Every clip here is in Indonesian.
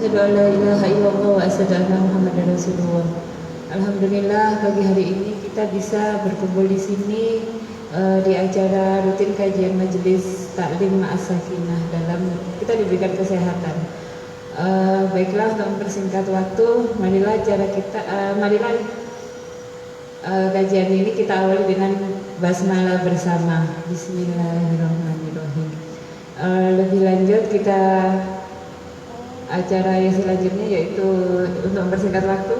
Asyhadu an la ilaha illallah wa asyhadu anna Muhammadar Rasulullah. Alhamdulillah pagi hari ini kita bisa berkumpul di sini di acara rutin kajian majelis taklim Ma'as-Sakinah dalam kita diberikan kesehatan. Baiklah, untuk mempersingkat waktu, marilah kajian ini kita awali dengan basmalah bersama. Bismillahirrahmanirrahim. Lebih lanjut kita acara yang selanjutnya yaitu untuk mempersingkat waktu,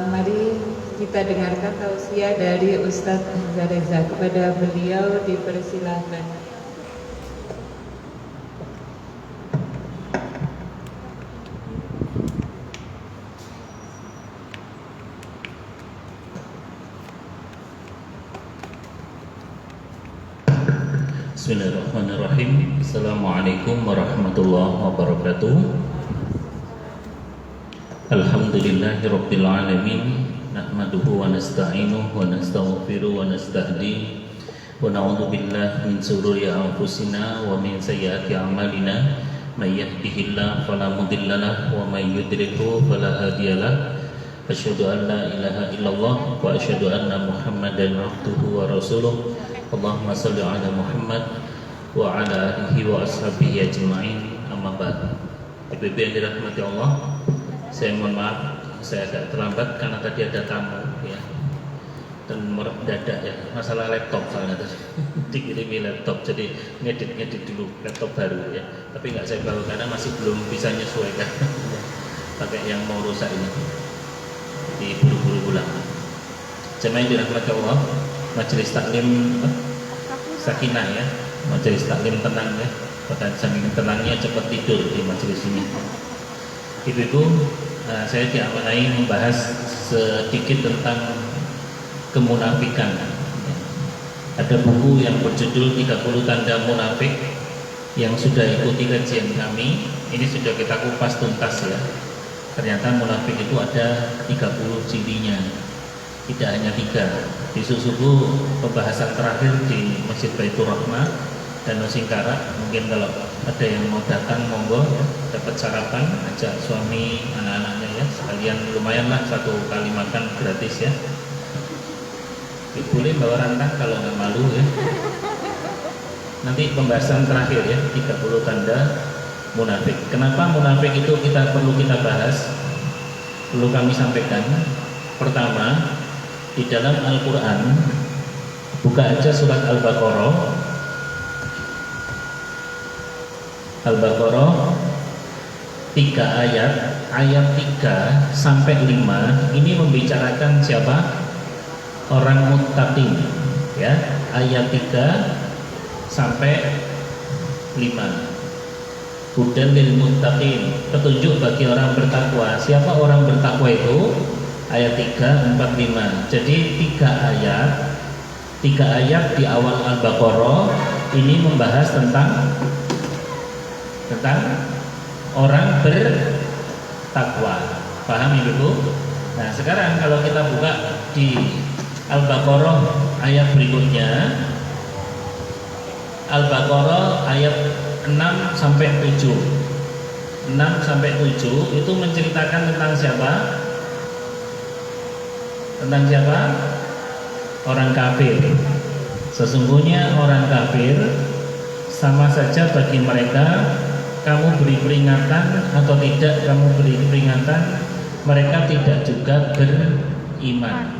mari kita dengarkan tausiah dari Ustadz Hamzah Reza. Kepada beliau dipersilahkan. Bismillahirrahmanirrahim. Assalamualaikum warahmatullahi wabarakatuh. Alhamdulillahirabbil alamin. Nahmaduhu wa nasta'inuhu wa nastaghfiruhu wa nastahdi wa na'udzu billahi min shururi anfusina wa min sayyiati a'malina. May yahdihillahu fala mudilla lahu wa may yudlilhu fala hadiya lahu. Asyhadu an la ilaha illallah wa asyhadu anna Muhammadan abduhu wa rasuluh. Allahumma salli ala Muhammad wa ala alihi wa ashabihi ajma'in, amma ba'd. Ibu-ibu yang dirahmati Allah, saya mohon maaf saya agak terlambat karena tadi ada tamu ya, dan mendadak ya, masalah laptop soalnya tadi dikirimi laptop, jadi ngedit dulu laptop baru ya, tapi nggak saya bawa karena masih belum bisa menyesuaikan pakai yang mau rusak ini, di buru-buru pulang. Jemaah yang dirahmati Allah, majelis taklim Sakinah ya, majelis taklim tenang ya, bahkan saking tenangnya cepat tidur di majelis ini. Ibu-ibu, saya diamanai membahas sedikit tentang kemunafikan. Ada buku yang berjudul 30 Tanda Munafik yang sudah ikuti kajian kami, ini sudah kita kupas tuntas ya. Ternyata munafik itu ada 30 cirinya, tidak hanya 3. Di susuku pembahasan terakhir di Masjid Baitur Rahmah dan Singkarak. Mungkin kalau ada yang mau datang monggo ya, dapat sarapan, ajak suami anak-anaknya ya, sekalian lumayanlah 1 kali makan gratis ya. Boleh bawa rantang kalau nggak malu ya. Nanti pembahasan terakhir ya, 30 tanda munafik. Kenapa munafik itu perlu kita bahas? Perlu kami sampaikan. Pertama, di dalam Al-Quran, buka aja surat Al-Baqarah. Al-Baqarah 3 ayat 3 sampai 5 ini membicarakan siapa? Orang muttaqin ya, ayat 3 sampai 5. Hudan lil muttaqin, petunjuk bagi orang bertakwa. Siapa orang bertakwa itu? Ayat 3, 4, 5. Jadi 3 ayat di awal Al-Baqarah ini membahas tentang orang bertakwa. Paham Ibu? Nah, sekarang kalau kita buka di Al-Baqarah ayat berikutnya, Al-Baqarah ayat 6 sampai 7. 6 sampai 7 itu menceritakan tentang siapa? Tentang siapa? Orang kafir. Sesungguhnya orang kafir sama saja bagi mereka, kamu beri peringatan atau tidak kamu beri peringatan, mereka tidak juga beriman.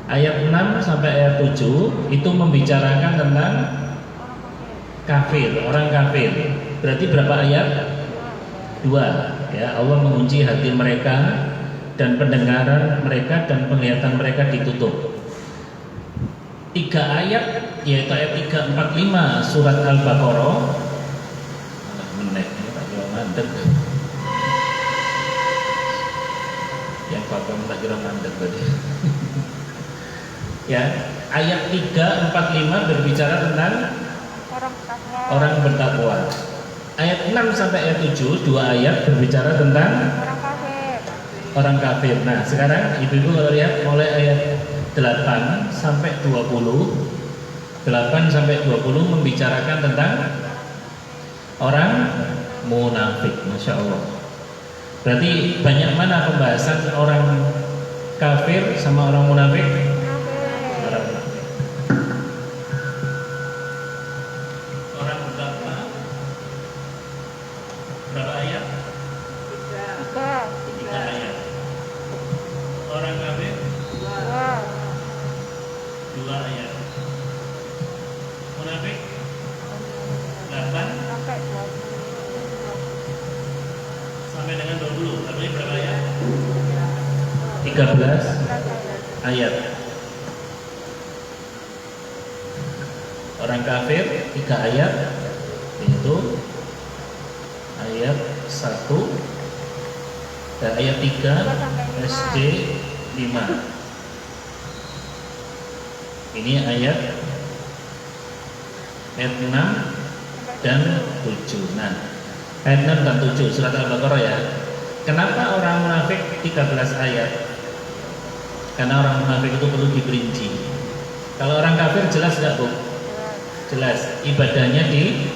Ayat 6 sampai ayat 7 itu membicarakan tentang kafir, orang kafir. Berarti berapa ayat? 2 ya. Allah mengunci hati mereka dan pendengaran mereka dan penglihatan mereka ditutup. 3 ayat yaitu ayat 3, 4, 5 surat Al-Baqarah. Menit ini tak kira mandek. Yang pakai tak kira mandek tadi. Ya, ayat 3, 4, 5 berbicara tentang orang bertakwa. Ayat 6 sampai ayat 7 2 ayat berbicara tentang orang kafir. Nah, sekarang ibu-ibu kalau lihat mulai ayat 8 sampai 20 8 sampai 20 membicarakan tentang orang munafik. Masya Allah. Berarti banyak mana pembahasan orang kafir sama orang munafik? Orang munafik. Orang berapa ayat? 3 ayat. Orang kafir 2 ayat. Munafik 8 sampai dengan 20. Artinya berapa ayat? 13 ayat. Orang kafir 3 ayat, yaitu ayat 1 dan ayat 3 SD 5. Ini ayat 6 dan 7. Nah, ayat 6 dan 7 surat Al-Baqarah ya. Kenapa orang munafik 13 ayat? Karena orang munafik itu perlu diperinci. Kalau orang kafir jelas enggak, Bu? Jelas. Ibadahnya di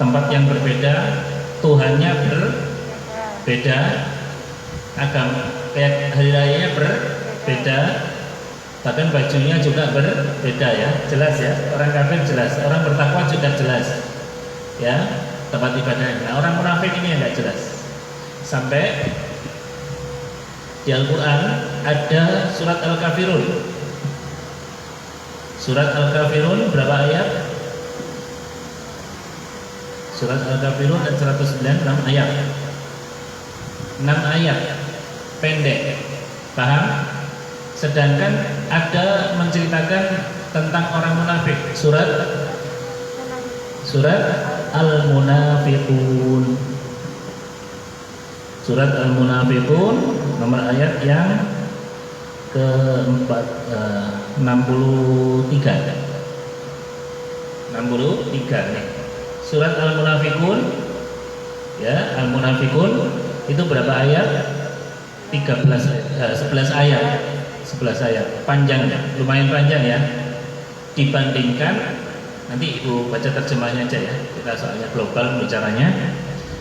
tempat yang berbeda, Tuhannya berbeda, agama kayak hari rayanya berbeda, bahkan bajunya juga berbeda ya. Jelas ya. Orang kafir jelas, orang bertakwa juga jelas. Ya, tempat ibadahnya. Nah, orang munafik ini yang enggak jelas. Sampai di Al-Quran ada surat Al-Kafirun. Surat Al-Kafirun berapa ayat? Surat Al-Kafirun ada 196 ayat. 6 ayat pendek, paham? Sedangkan ada menceritakan tentang orang munafik. Surat Al-Munafiqun. Surat Al-Munafiqun nomor ayat yang ke-63 nih. Surat Al-Munafiqun ya, Al-Munafiqun itu berapa ayat? 11 ayat. 11 ayat. Panjangnya, lumayan panjang ya. Dibandingkan, nanti Ibu baca terjemahnya aja ya. Kita soalnya global bicaranya.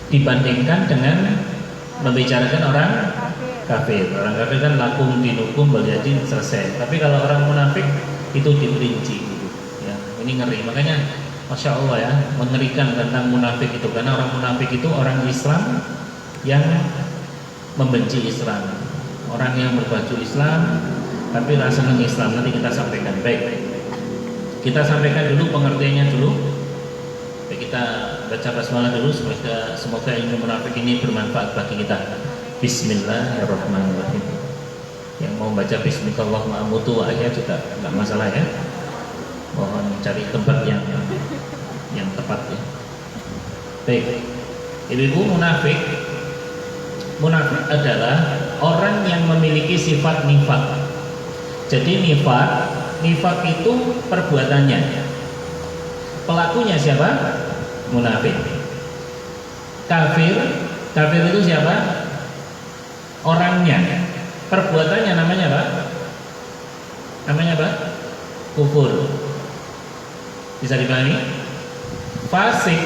Dibandingkan dengan membicarakan orang kafir. Orang kafir kan lakum dinukum waliyadin, selesai. Tapi kalau orang munafik itu diperinci gitu. Ya, ini ngeri. Makanya Masya Allah ya, mengerikan tentang munafik itu. Karena orang munafik itu orang Islam yang membenci Islam. Orang yang berbaju Islam tapi rasa senang Islam. Nanti kita sampaikan. Baik, kita sampaikan dulu pengertiannya dulu. Baik, kita baca basmalah dulu. Semoga ilmu munafik ini bermanfaat bagi kita. Bismillahirrahmanirrahim. Yang mau baca Bismillahirrahmanirrahim ayat juga enggak masalah ya. Mohon cari tempat yang tepat ya. Baik, ibu-ibu, munafik adalah orang yang memiliki sifat nifak. Jadi nifak itu perbuatannya. Pelakunya siapa? Munafik. Kafir itu siapa? Orangnya. Perbuatannya namanya apa? Namanya apa? Kufur. Bisa dipahami? Fasik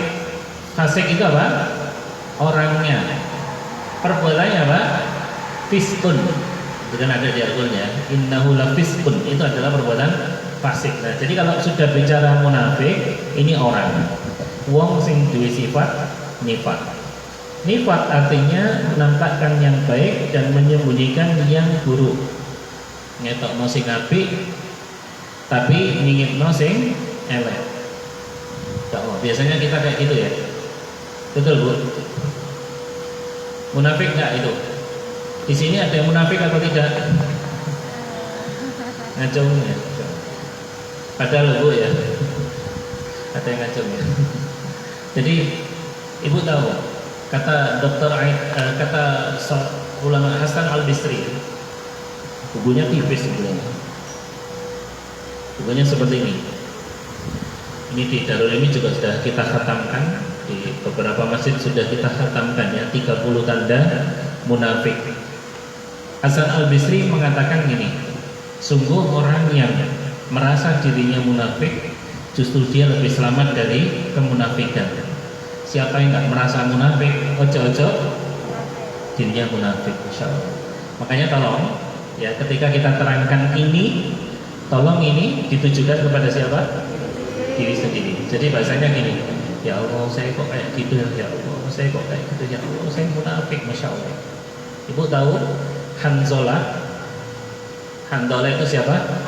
itu apa? Orangnya. Perbuatannya apa? Fiskun. Itu kan ada di Al-Qur'an ya. Innahu lafiskun. Itu adalah perbuatan fasik. Nah, jadi kalau sudah bicara munafik, ini orang. Wong sing duwe sifat nifak. Nifak artinya menampakkan yang baik dan menyembunyikan yang buruk. Ngetokno sing apik tapi nyingitno sing elek. Biasanya kita kayak gitu ya. Betul, Bu? Munafik enggak itu? Di sini ada yang munafik atau tidak? Ngacung ya. Padahal, Bu ya. Ada yang ngacung ya. Jadi Ibu tahu kata kata ulama Hasan Al-Bisri, bukunya tipis sebenarnya. Bukunya seperti ini. Ini di Darul Ilmi juga sudah kita khatamkan, di beberapa masjid sudah kita khatamkan ya, 30 tanda munafik. Hasan Al-Bisri mengatakan gini, sungguh orang yang merasa dirinya munafik justru dia lebih selamat dari kemunafikan. Siapa yang nggak merasa munafik, ojo-ojo dirinya munafik, insya Allah. Makanya tolong ya, ketika kita terangkan ini, tolong ini ditujukan kepada siapa? Diri sendiri. Jadi bahasanya gini, ya Allah saya kok kayak gitu ya Allah, saya kok kayak gitu ya Allah, saya munafik, masya Allah. Ibu tahu Hanzalah? Hanzalah itu siapa?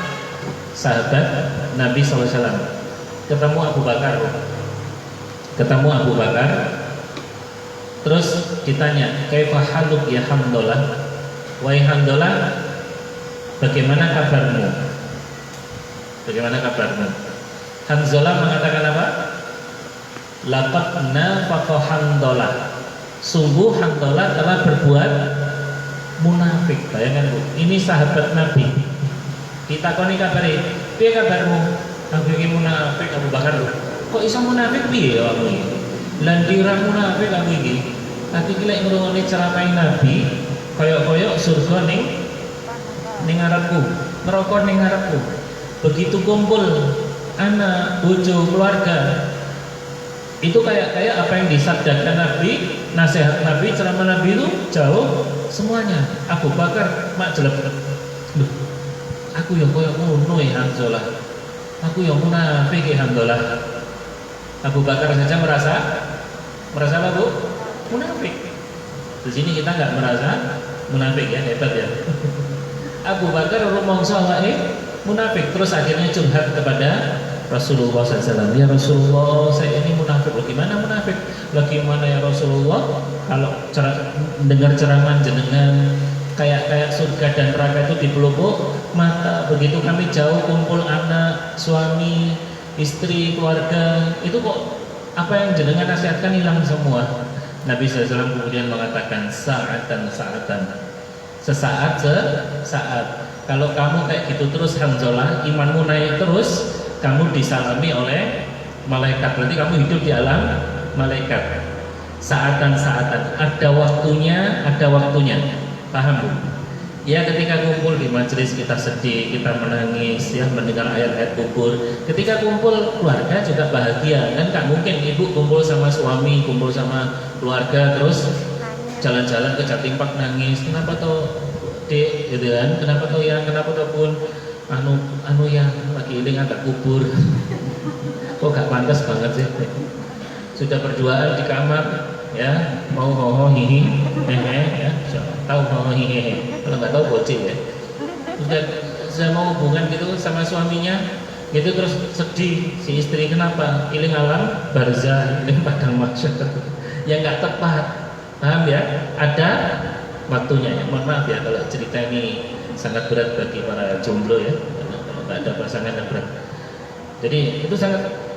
Sahabat Nabi SAW. Ketemu Abu Bakar. Terus ditanya, kaifa haluk ya Hanzalah? Wahai Hanzalah, bagaimana kabarmu? Bagaimana kabarmu? Hanzalah mengatakan apa? Laqad nafaqa Hanzalah. Sungguh Hanzalah telah berbuat munafik. Bayangkan Bu, ini sahabat Nabi. Ditakoni kabare, piye kabarmu? Aku iki munafik Abu Bakar. Kok iso munafik piye ya aku iki? Lan dira munafik aku iki. Tapi lek ngrungokne ceramah Nabi, koyok-koyok surga ning ngarepku, neraka ning ngarepku. Begitu kumpul anak, bojo, keluarga, itu kayak apa yang disabdakan Nabi, nasihat Nabi, ceramah Nabi itu jauh semuanya. Abu Bakar mak jelek, loh, aku yang koyok ngono ya Hanzalah, aku yang munafik ya Hanzalah. Abu Bakar saja merasa apa Bu? Munafik. Di sini kita nggak merasa munafik ya, hebat ya. Abu Bakar rumangsa awake munafik, terus akhirnya curhat kepada Rasulullah SAW. Ya Rasulullah, saya ini munafik. Bagaimana munafik? Bagaimana ya Rasulullah? Kalau dengar ceramah jenengan kayak surga dan neraka itu di pelupuk mata. Begitu kami jauh kumpul anak, suami, istri, keluarga, itu kok apa yang jenengan nasihatkan hilang semua. Nabi SAW kemudian mengatakan sa'atan, sesaat. Kalau kamu kayak gitu terus Hanzalah, imanmu naik terus, kamu disalami oleh malaikat. Berarti kamu hidup di alam malaikat. Sa'atan, ada waktunya. Paham Bu? Ya, ketika kumpul di majelis kita sedih, kita menangis, ya mendengar ayat-ayat kubur. Ketika kumpul keluarga juga bahagia. Kan gak mungkin ibu kumpul sama suami, kumpul sama keluarga terus jalan-jalan ke Jatimpak nangis. Kenapa toh Dek, gitu kan? Kenapa toh yang, kenapa toh Pun? Anu ya, lagi iling agak kubur. Kok gak pantas banget sih? Sudah berduaan di kamar, ya mau ho hihi hehe, ya tahu ho hihi, kalau nggak tahu bocil ya. Sudah mau hubungan gitu sama suaminya, gitu terus sedih si istri. Kenapa? Iling alam barzah, iling padang mahsyar. Yang nggak tepat, paham ya? Ada waktunya ya. Mohon maaf ya kalau cerita ini sangat berat bagi para jomblo ya, kalau nggak ada pasangan yang berat. Jadi itu sangat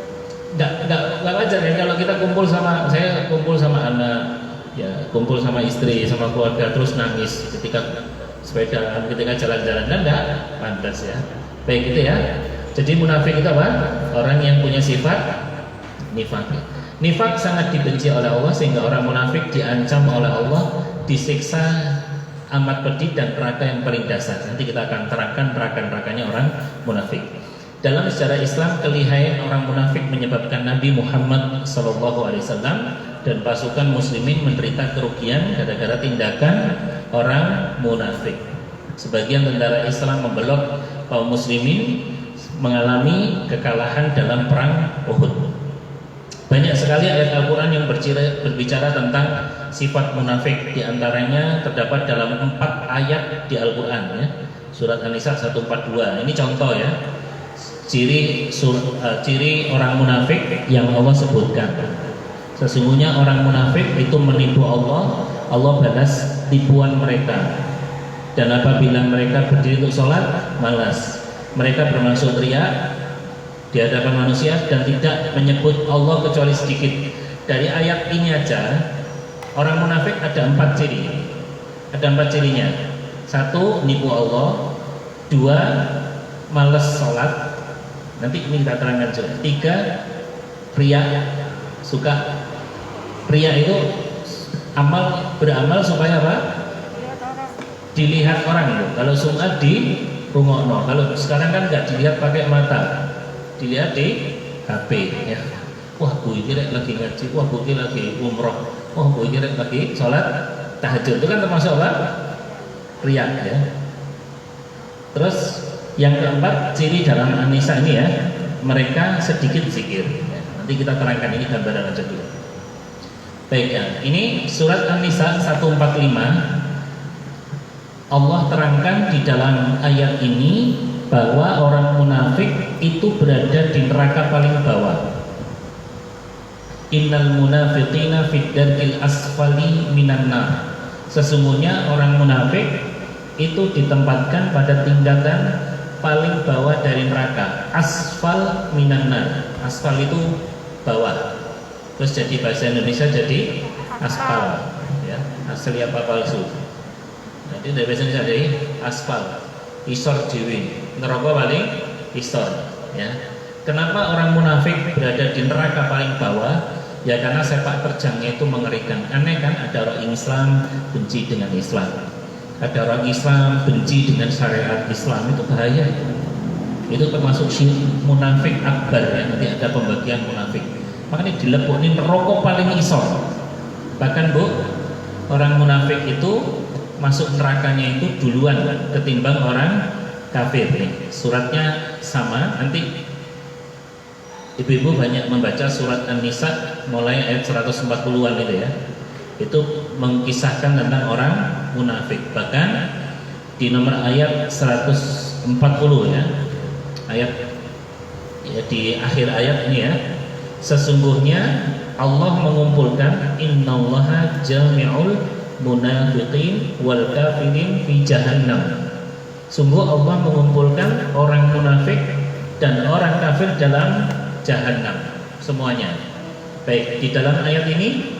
nggak wajar ya kalau kita kumpul sama, saya kumpul sama anak, ya kumpul sama istri, sama keluarga terus nangis ketika sepeda, ketika jalan-jalan, dan nggak pantas ya. Baik itu ya. Jadi munafik itu apa? Orang yang punya sifat nifak. Nifak sangat dibenci oleh Allah sehingga orang munafik diancam oleh Allah, disiksa amat pedih dan neraka yang paling dasar. Nanti kita akan terangkan neraka-nerakanya orang munafik. Dalam sejarah Islam, kelihayan orang munafik menyebabkan Nabi Muhammad SAW dan pasukan muslimin menderita kerugian gara-gara tindakan orang munafik. Sebagian tentara Islam membelok kaum muslimin mengalami kekalahan dalam perang Uhud. Banyak sekali ayat Al-Quran yang berbicara tentang sifat munafik. Di antaranya terdapat dalam 4 ayat di Al-Quran ya. Surat An-Nisa 142. Ini contoh ya. Ciri orang munafik yang Allah sebutkan. Sesungguhnya orang munafik itu menipu Allah, Allah balas tipuan mereka. Dan apabila mereka berdiri untuk sholat, malas. Mereka bermaksud riya di hadapan manusia dan tidak menyebut Allah kecuali sedikit. Dari ayat ini aja, orang munafik ada 4 ciri. Ada 4 cirinya. 1, nipu Allah. 2, malas sholat. Nanti ini kita terangkan juga. 3, riya, suka. Riya itu beramal supaya apa? Dilihat orang. Kalau sum'at di rungokno. Kalau sekarang kan nggak dilihat pakai mata, dilihat di HP ya. wah bu ini lagi ngaji, wah bu ini lagi umroh, wah bu ini lagi sholat tahajud. Itu kan termasuk apa? Riya ya. Terus yang keempat ciri dalam An-Nisa ini ya, mereka sedikit zikir ya. Nanti kita terangkan ini gambaran aja dulu. Baik ya, ini surat An-Nisa 145. Allah terangkan di dalam ayat ini bahwa orang munafik itu berada di neraka paling bawah. Innal munafiqina fid darkil asfali minan nar. Sesungguhnya orang munafik itu ditempatkan pada tingkatan paling bawah dari neraka. Asfal minan nar. Asfal itu bawah. Terus jadi bahasa Indonesia jadi aspal ya. Asli apa palsu? Jadi dari bahasa Indonesia jadi aspal. Isor dewi. Neraka paling isor ya. Kenapa orang munafik berada di neraka paling bawah? Ya karena sepak terjangnya itu mengerikan. Aneh kan, ada orang Islam benci dengan Islam, ada orang Islam benci dengan syariat Islam, itu bahaya. Itu termasuk munafik akbar ya. Nanti ada pembagian munafik. Makanya dilepukin rokok paling isor. Bahkan bu, orang munafik itu masuk nerakanya itu duluan ketimbang orang kafir nih. Suratnya sama. Nanti ibu-ibu banyak membaca surat An-Nisa mulai ayat 140-an itu ya. Itu mengkisahkan tentang orang munafik. Bahkan di nomor ayat 140 ya, ayat ya, di akhir ayat ini ya, sesungguhnya Allah mengumpulkan innallaha jami'ul munafiqin wal kafirin fi jahannam. Sungguh Allah mengumpulkan orang munafik dan orang kafir dalam jahannam semuanya. Baik, di dalam ayat ini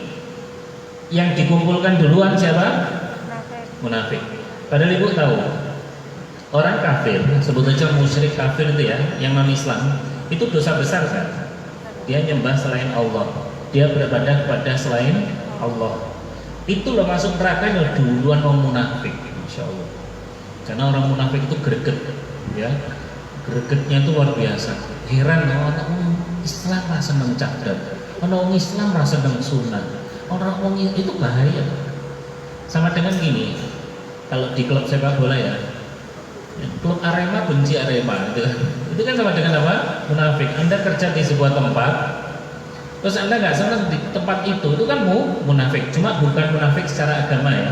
yang dikumpulkan duluan siapa? Munafik. Padahal ibu tahu orang kafir, sebut saja musyrik kafir itu ya, yang non Islam, itu dosa besar kan? Dia nyembah selain Allah, dia beribadah kepada selain Allah. Itu loh masuk neraka duluan orang munafik, insya Allah. Karena orang munafik itu greget, ya, gregetnya itu luar biasa. Heran orang Islam rasa seneng cadar, orang Islam rasa seneng sunnah, orang itu bahaya. Sama dengan gini, kalau di klub sepak bola ya, klub Arema benci Arema, itu kan sama dengan apa? Munafik. Anda kerja di sebuah tempat, terus Anda nggak senang di tempat itu kan munafik. Cuma bukan munafik secara agama ya.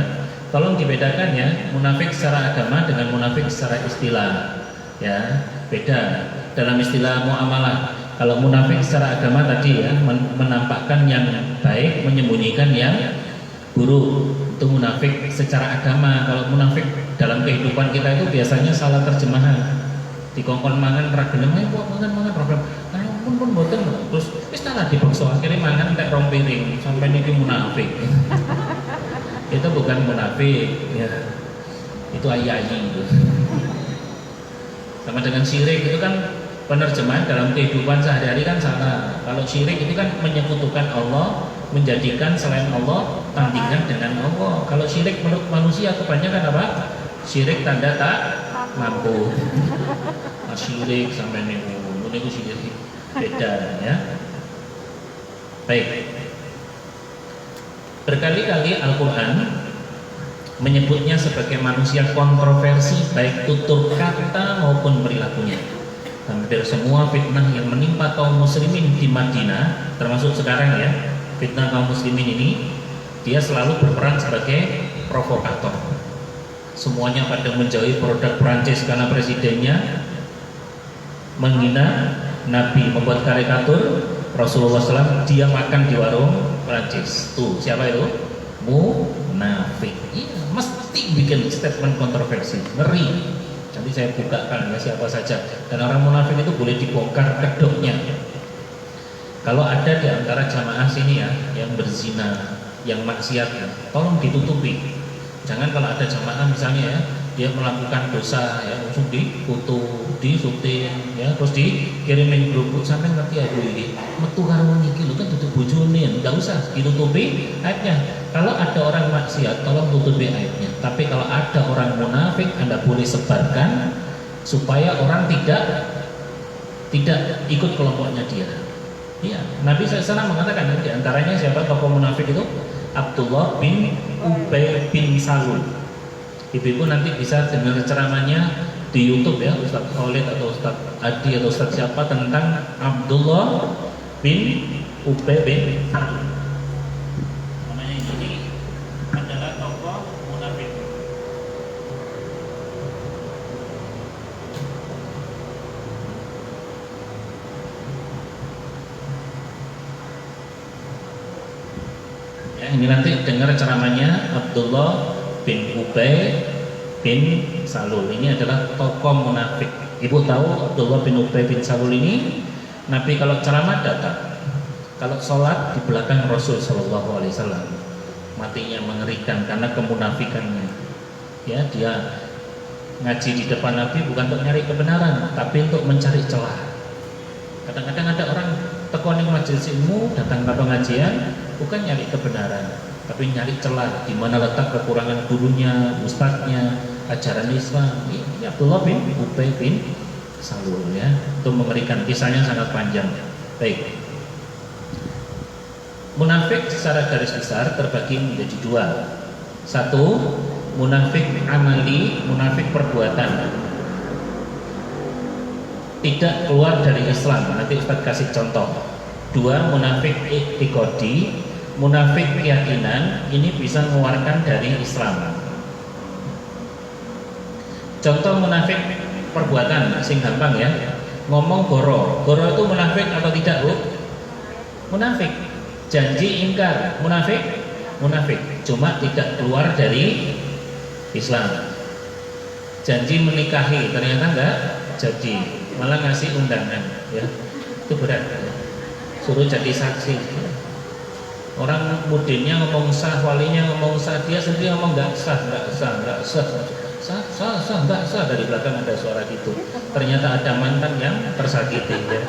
Tolong dibedakan ya, munafik secara agama dengan munafik secara istilah. Ya, beda. Dalam istilah muamalah, kalau munafik secara agama tadi ya, menampakkan yang baik, menyembunyikan yang buruk, itu munafik secara agama. Kalau munafik dalam kehidupan kita itu biasanya salah terjemahan. Dikongkon mangan ragelem, mangan problem. Kalau pun boten terus wis tak dibakso akhirnya mangan entek rong piring, sampai niki munafik. Itu bukan munafik ya. Itu ayi-ayi itu. Sama dengan syirik itu kan penerjemahan dalam kehidupan sehari-hari kan salah. Kalau syirik itu kan menyekutukan Allah, menjadikan selain Allah tandingan dengan Allah. Kalau syirik menurut manusia kebanyakan apa? Syirik tanda tak mampu. Syirik sampai niku syirik beda ya. Baik. Berkali-kali Al-Quran menyebutnya sebagai manusia kontroversi baik tutur kata maupun perilakunya. Hampir semua fitnah yang menimpa kaum muslimin di Madinah, termasuk sekarang ya, fitnah kaum muslimin ini, dia selalu berperan sebagai provokator. Semuanya pada menjauhi produk Perancis karena presidennya, menghina Nabi, membuat karikatur Rasulullah SAW, dia makan di warung Perancis. Tuh, siapa itu? Munafik. Iya, mesti bikin statement kontroversi, ngeri. Nanti saya bukakan ya siapa saja. Dan orang munafik itu boleh dibongkar kedoknya. Kalau ada di antara jamaah sini ya yang berzina, yang maksiat, ya, tolong ditutupi. Jangan kalau ada jamaah misalnya ya, dia melakukan dosa ya langsung difoto, disuting ya, terus dikirimin grup sampai ngerti ya ini metu karo iki lho kan tutup bojone, enggak usah ditutupi aibnya. Kalau ada orang maksiat tolong tutupi aibnya. Tapi kalau ada orang munafik Anda boleh sebarkan supaya orang tidak ikut kelompoknya dia. Iya, Nabi SAW mengatakan di antaranya siapa tokoh munafik itu? Abdullah bin Ubay bin Salul. Ibu-ibu nanti bisa dengar ceramahnya di YouTube ya, Ustadz Khalid atau Ustadz Adi atau Ustadz siapa tentang Abdullah bin Ubay bin Salul. Namanya ini adalah tokoh munafik. Ya, ini nanti dengar ceramahnya Abdullah bin Ubay bin Salul. Ini adalah tokoh munafik. Ibu tahu Abdullah bin Ubay bin Salul ini Nabi kalau ceramah datang, kalau sholat di belakang Rasul Shallallahu Alaihi Wasallam. Matinya mengerikan karena kemunafikannya. Ya, dia ngaji di depan Nabi bukan untuk nyari kebenaran, tapi untuk mencari celah. Kadang-kadang ada orang tekoni majelis ilmu, datang ke pengajian bukan nyari kebenaran, tapi nyari celah di mana letak kekurangan gurunya, ustadznya, ajaran Islam. Ini Abdullah bin Ubay bin Salul ya. Itu mengerikan, kisahnya sangat panjang. Baik. Munafik secara garis besar terbagi menjadi dua. Satu, munafik amali, munafik perbuatan. Tidak keluar dari Islam. Nanti Ustaz kasih contoh. Dua, munafik i'tiqadi, munafik keyakinan. Ini bisa mengeluarkan dari Islam. Contoh munafik perbuatan, sing gampang ya. Ngomong goro. Goro itu munafik atau tidak, Bu? Munafik. Janji ingkar, munafik? Munafik. Cuma tidak keluar dari Islam. Janji menikahi, ternyata enggak jadi, malah ngasih undangan ya. Itu berat. Suruh jadi saksi. Orang mudinnya ngomong sah, walinya ngomong sah, dia sendiri ngomong enggak sah dari belakang ada suara gitu. Ternyata ada mantan yang tersakiti ya.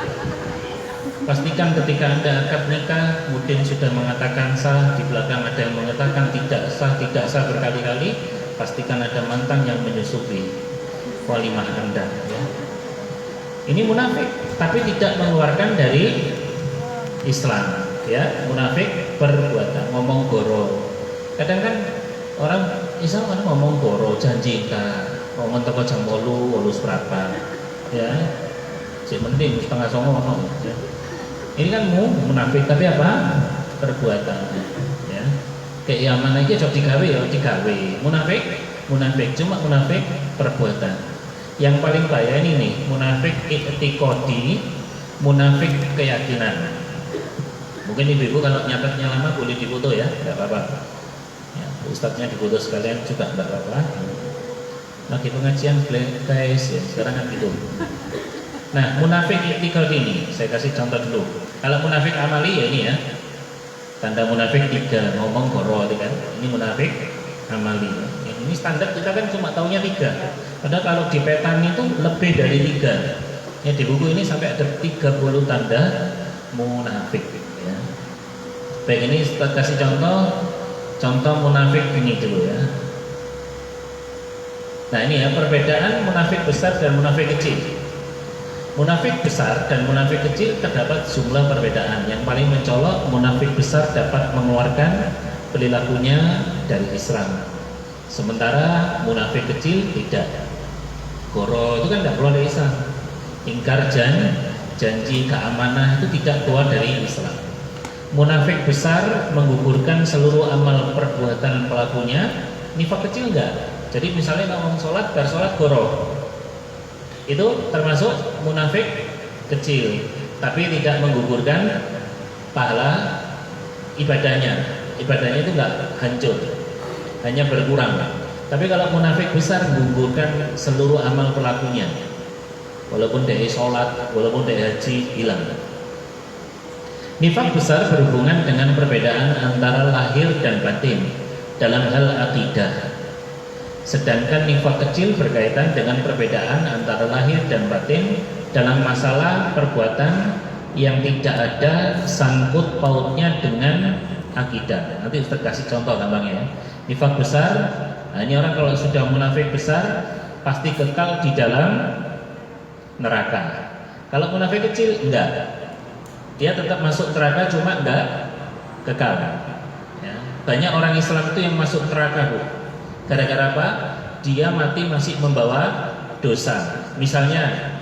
Pastikan ketika Anda akad nikah, mudin sudah mengatakan sah, di belakang ada yang mengatakan tidak sah berkali-kali, pastikan ada mantan yang menyusupi walimah Anda ya. Ini munafik, tapi tidak mengeluarkan dari Islam ya. Munafik perbuatan, ngomong goro. Kadang kan orang Islam kan ngomong goro, janji ngomong toko jam 8 berapa ya. Si mending setengah songo ya. Ini kan munafik, tapi apa? Perbuatan ya. Kayak yang mana iki coba digawe. Munafik cuma munafik perbuatan. Yang paling bahaya ini nih, munafik i'tiqadi, munafik keyakinan. Mungkin ibu-ibu kalau nyatetnya lama boleh difoto ya, enggak apa-apa. Ya, ustadznya difoto sekalian juga enggak apa-apa. Lagi pengajian guys ya, sekarang kan gitu. Nah, munafik i'tiqadi ini, saya kasih contoh dulu. Kalau munafik amali ya ini ya. Tanda munafik 3, ngomong goro kan. Ini munafik amali. Ini standar kita kan cuma taunya 3. Padahal kalau di petan itu lebih dari 3. Ya, di buku ini sampai ada 30 tanda munafik ya. Baik, ini kita kasih contoh munafik ini dulu ya. Nah, ini ya perbedaan munafik besar dan munafik kecil. Munafik besar dan munafik kecil terdapat jumlah perbedaan. Yang paling mencolok, munafik besar dapat mengeluarkan perilakunya dari Islam. Sementara munafik kecil tidak. Goro itu kan tidak keluar dari Islam. Ingkar janji keamanan itu tidak keluar dari Islam. Munafik besar menggugurkan seluruh amal perbuatan pelakunya. Nifak kecil enggak. Jadi misalnya ngomong sholat, bersolat goro, itu termasuk munafik kecil, tapi tidak menggugurkan pahala ibadahnya itu enggak hancur, hanya berkurang. Tapi kalau munafik besar menggugurkan seluruh amal pelakunya, walaupun dia sholat, walaupun dia haji, hilang. Nifak besar berhubungan dengan perbedaan antara lahir dan batin dalam hal akidah. Sedangkan nifak kecil berkaitan dengan perbedaan antara lahir dan batin dalam masalah perbuatan yang tidak ada sangkut pautnya dengan akidah. Nanti Ustaz kasih contoh gampangnya ya. Nifak besar, nah ini orang kalau sudah munafik besar pasti kekal di dalam neraka. Kalau munafik kecil enggak. Dia tetap masuk neraka cuma enggak kekal. Ya. Banyak orang Islam itu yang masuk neraka, Bu. Gara-gara apa? Dia mati masih membawa dosa. Misalnya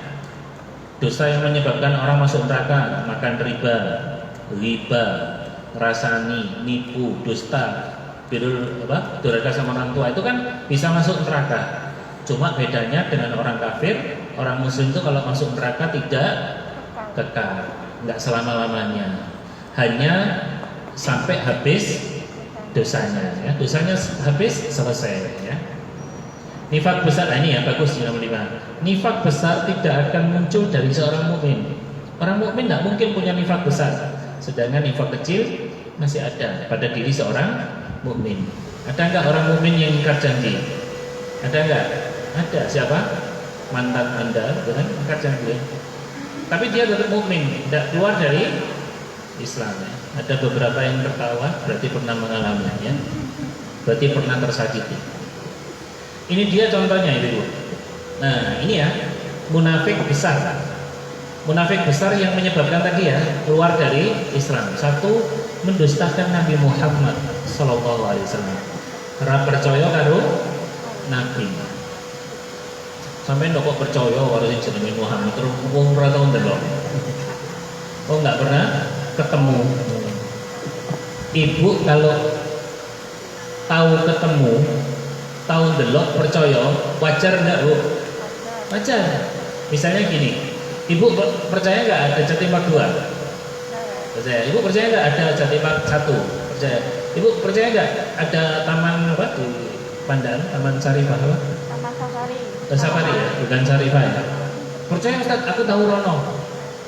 dosa yang menyebabkan orang masuk neraka, makan riba, rasani, nipu, dusta, durhaka sama orang tua, itu kan bisa masuk neraka. Cuma bedanya dengan orang kafir, orang muslim itu kalau masuk neraka tidak kekal, nggak selama-lamanya, hanya sampai habis dosanya, ya. Dosanya habis, selesai, ya. Nifak besar, ini ya bagus yang nomor 5. Nifak besar tidak akan muncul dari seorang mukmin. Orang mukmin tidak mungkin punya nifak besar, sedangkan nifak kecil masih ada pada diri seorang mukmin. Ada enggak orang mukmin yang ingkar janji? Ada enggak? Ada. Siapa? Mantan Anda dengan ingkar janji. Tapi dia tetap mukmin, tidak keluar dari Islam. Ya. Ada beberapa yang tertawa, berarti pernah mengalaminya, berarti pernah tersakiti. Ini dia contohnya, Ibu. Nah, ini ya munafik besar. Munafik besar yang menyebabkan tadi ya keluar dari Islam. Satu, mendustakan Nabi Muhammad sallallahu alaihi wasallam. Ora percaya karo Nabi. Sampai ndak kok percaya karo sing jenenge Muhammad terus wong ora tau ndelok. Oh, enggak pernah ketemu. Ibu kalau tahu ketemu, tahu ndelok, percaya, wajar enggak, Bu? Wajar. Misalnya gini, Ibu percaya nggak ada Jatimpak 2? Percaya. Ibu percaya nggak ada Jatimpak 1? Percaya. Ibu percaya nggak ada taman apa di Pandan, Taman Sarifah apa? Taman Safari. Safari ya, bukan Sarifah ya. Percaya Ustaz, aku tahu Rono.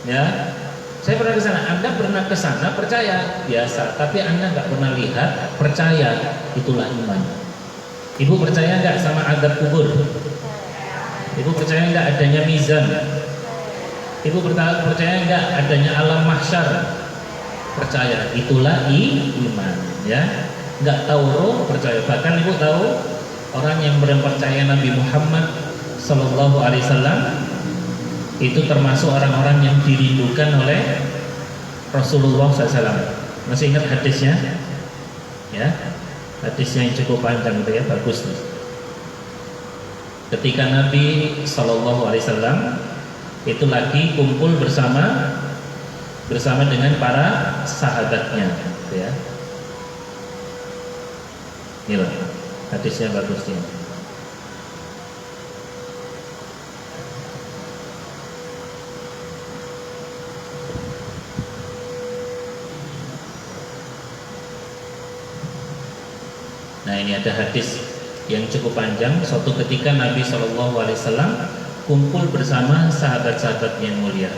Ya, saya pernah ke sana. Anda pernah ke sana percaya biasa, tapi Anda nggak pernah lihat, percaya, itulah iman. Ibu percaya nggak sama azab kubur? Ibu percaya nggak adanya mizan? Ibu percaya nggak adanya alam mahsyar? Percaya, itulah iman, ya. Nggak tahu roh, percaya. Bahkan ibu tahu orang yang percaya Nabi Muhammad Sallallahu Alaihi Wasallam itu termasuk orang-orang yang dirindukan oleh Rasulullah SAW. Masih ingat hadisnya? Ya, hadisnya yang cukup panjang itu ya, bagus nih. Ketika Nabi Sallallahu Alaihi Wasallam itu lagi kumpul bersama dengan para sahabatnya, ya. Ini loh, hadisnya bagus nih. Nah, ini ada hadis yang cukup panjang. Suatu ketika Nabi Shallallahu Alaihi Wasallam kumpul bersama sahabat-sahabat yang mulia.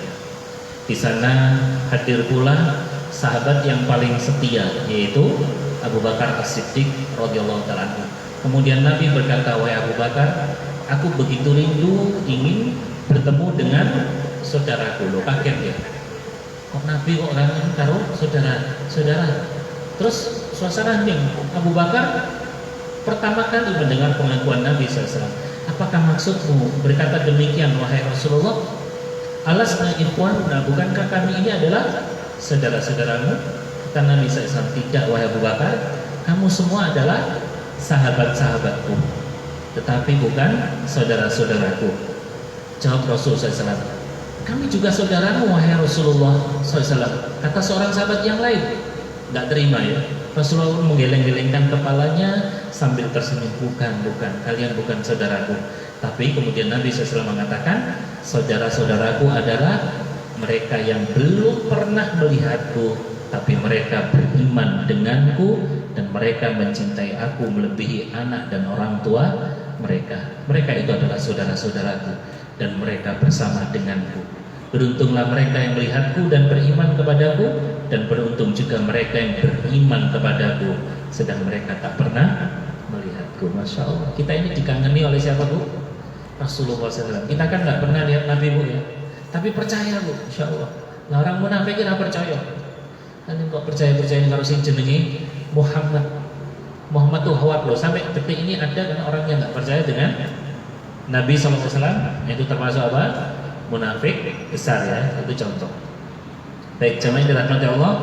Di sana hadir pula sahabat yang paling setia, yaitu Abu Bakar As-Siddiq radhiyallahu taala anhu. Kemudian Nabi berkata, "Wahai Abu Bakar, aku begitu rindu ingin bertemu dengan saudaraku." Loh, kaget ya. Kok Nabi kok kangen karo saudara? Terus suasana hening. Abu Bakar pertama kali mendengar pengakuan Nabi SAW. Apakah maksudmu berkata demikian, wahai Rasulullah? Alasna ikhwanuna, bukankah kami ini adalah saudara-saudaramu? Kata Nabi SAW, tidak wahai Abu Bakar, kamu semua adalah sahabat-sahabatku, tetapi bukan saudara-saudaraku. Jawab Rasul SAW, kami juga saudaramu wahai Rasulullah SAW. Kata seorang sahabat yang lain, nggak terima ya. Rasulullah menggeleng-gelengkan kepalanya sambil tersenyum, bukan, kalian bukan saudaraku. Tapi kemudian Nabi SAW mengatakan, saudara-saudaraku adalah mereka yang belum pernah melihatku, tapi mereka beriman denganku dan mereka mencintai aku melebihi anak dan orang tua mereka. Mereka itu adalah saudara-saudaraku dan mereka bersama denganku. Beruntunglah mereka yang melihatku dan beriman kepadaku, dan beruntung juga mereka yang beriman kepadaku sedang mereka tak pernah melihatku. Masya Allah. Kita ini dikangeni oleh siapa, Bu? Rasulullah SAW. Kita kan nggak pernah lihat Nabi, Bu, ya, tapi percaya, Bu. Masya Allah. Nah, orang munafik kita percaya. Kan kok percaya kalau sing jenenge Muhammad tuh hawat loh. Sampai detik ini ada kan orang yang nggak percaya dengan Nabi SAW. Itu termasuk apa? Munafik besar, ya. Itu contoh. Baik, jamaah yang dirahmati Allah.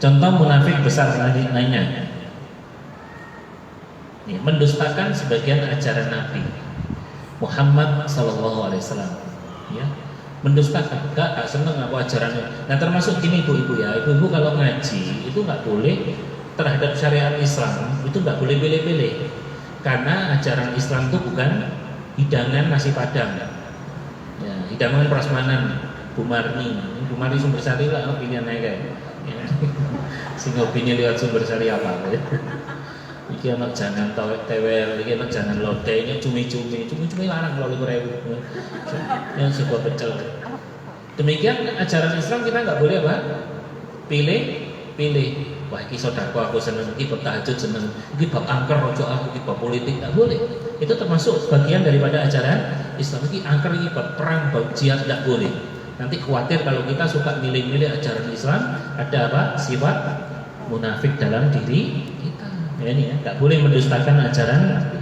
Contoh munafik besar lainnya, mendustakan sebagian ajaran Nabi Muhammad Sallallahu Alaihi Wasallam, ya, mendustakan, gak seneng aku ajarannya. Nah termasuk gini ibu-ibu ya, ibu-ibu kalau ngaji itu nggak boleh terhadap syariat Islam, itu nggak boleh pilih-pilih, karena ajaran Islam itu bukan hidangan nasi padang, ya, hidangan prasmanan Bu Marni Sumbersari lah pilihan aja ya. Sing opini lewat Sumbersari apa ya. Iki anak jangan tewel, iki anak jangan lode, ini cumi-cumi larang kalau 5.000 yang sebuah pecel. Demikian ajaran Islam kita nggak boleh apa? Pilih. Wah iki sodako aku seneng, iki bab tahajud seneng, iki bab angker rojo aku, iki bab politik nggak boleh. Itu termasuk bagian daripada ajaran Islam. Iki angker, iki bab perang, bab jihad nggak boleh. Nanti khawatir kalau kita suka milih-milih ajaran Islam, ada apa? Sifat munafik dalam diri kita. Ya, ini ya, nggak boleh mendustakan ajaran Nabi.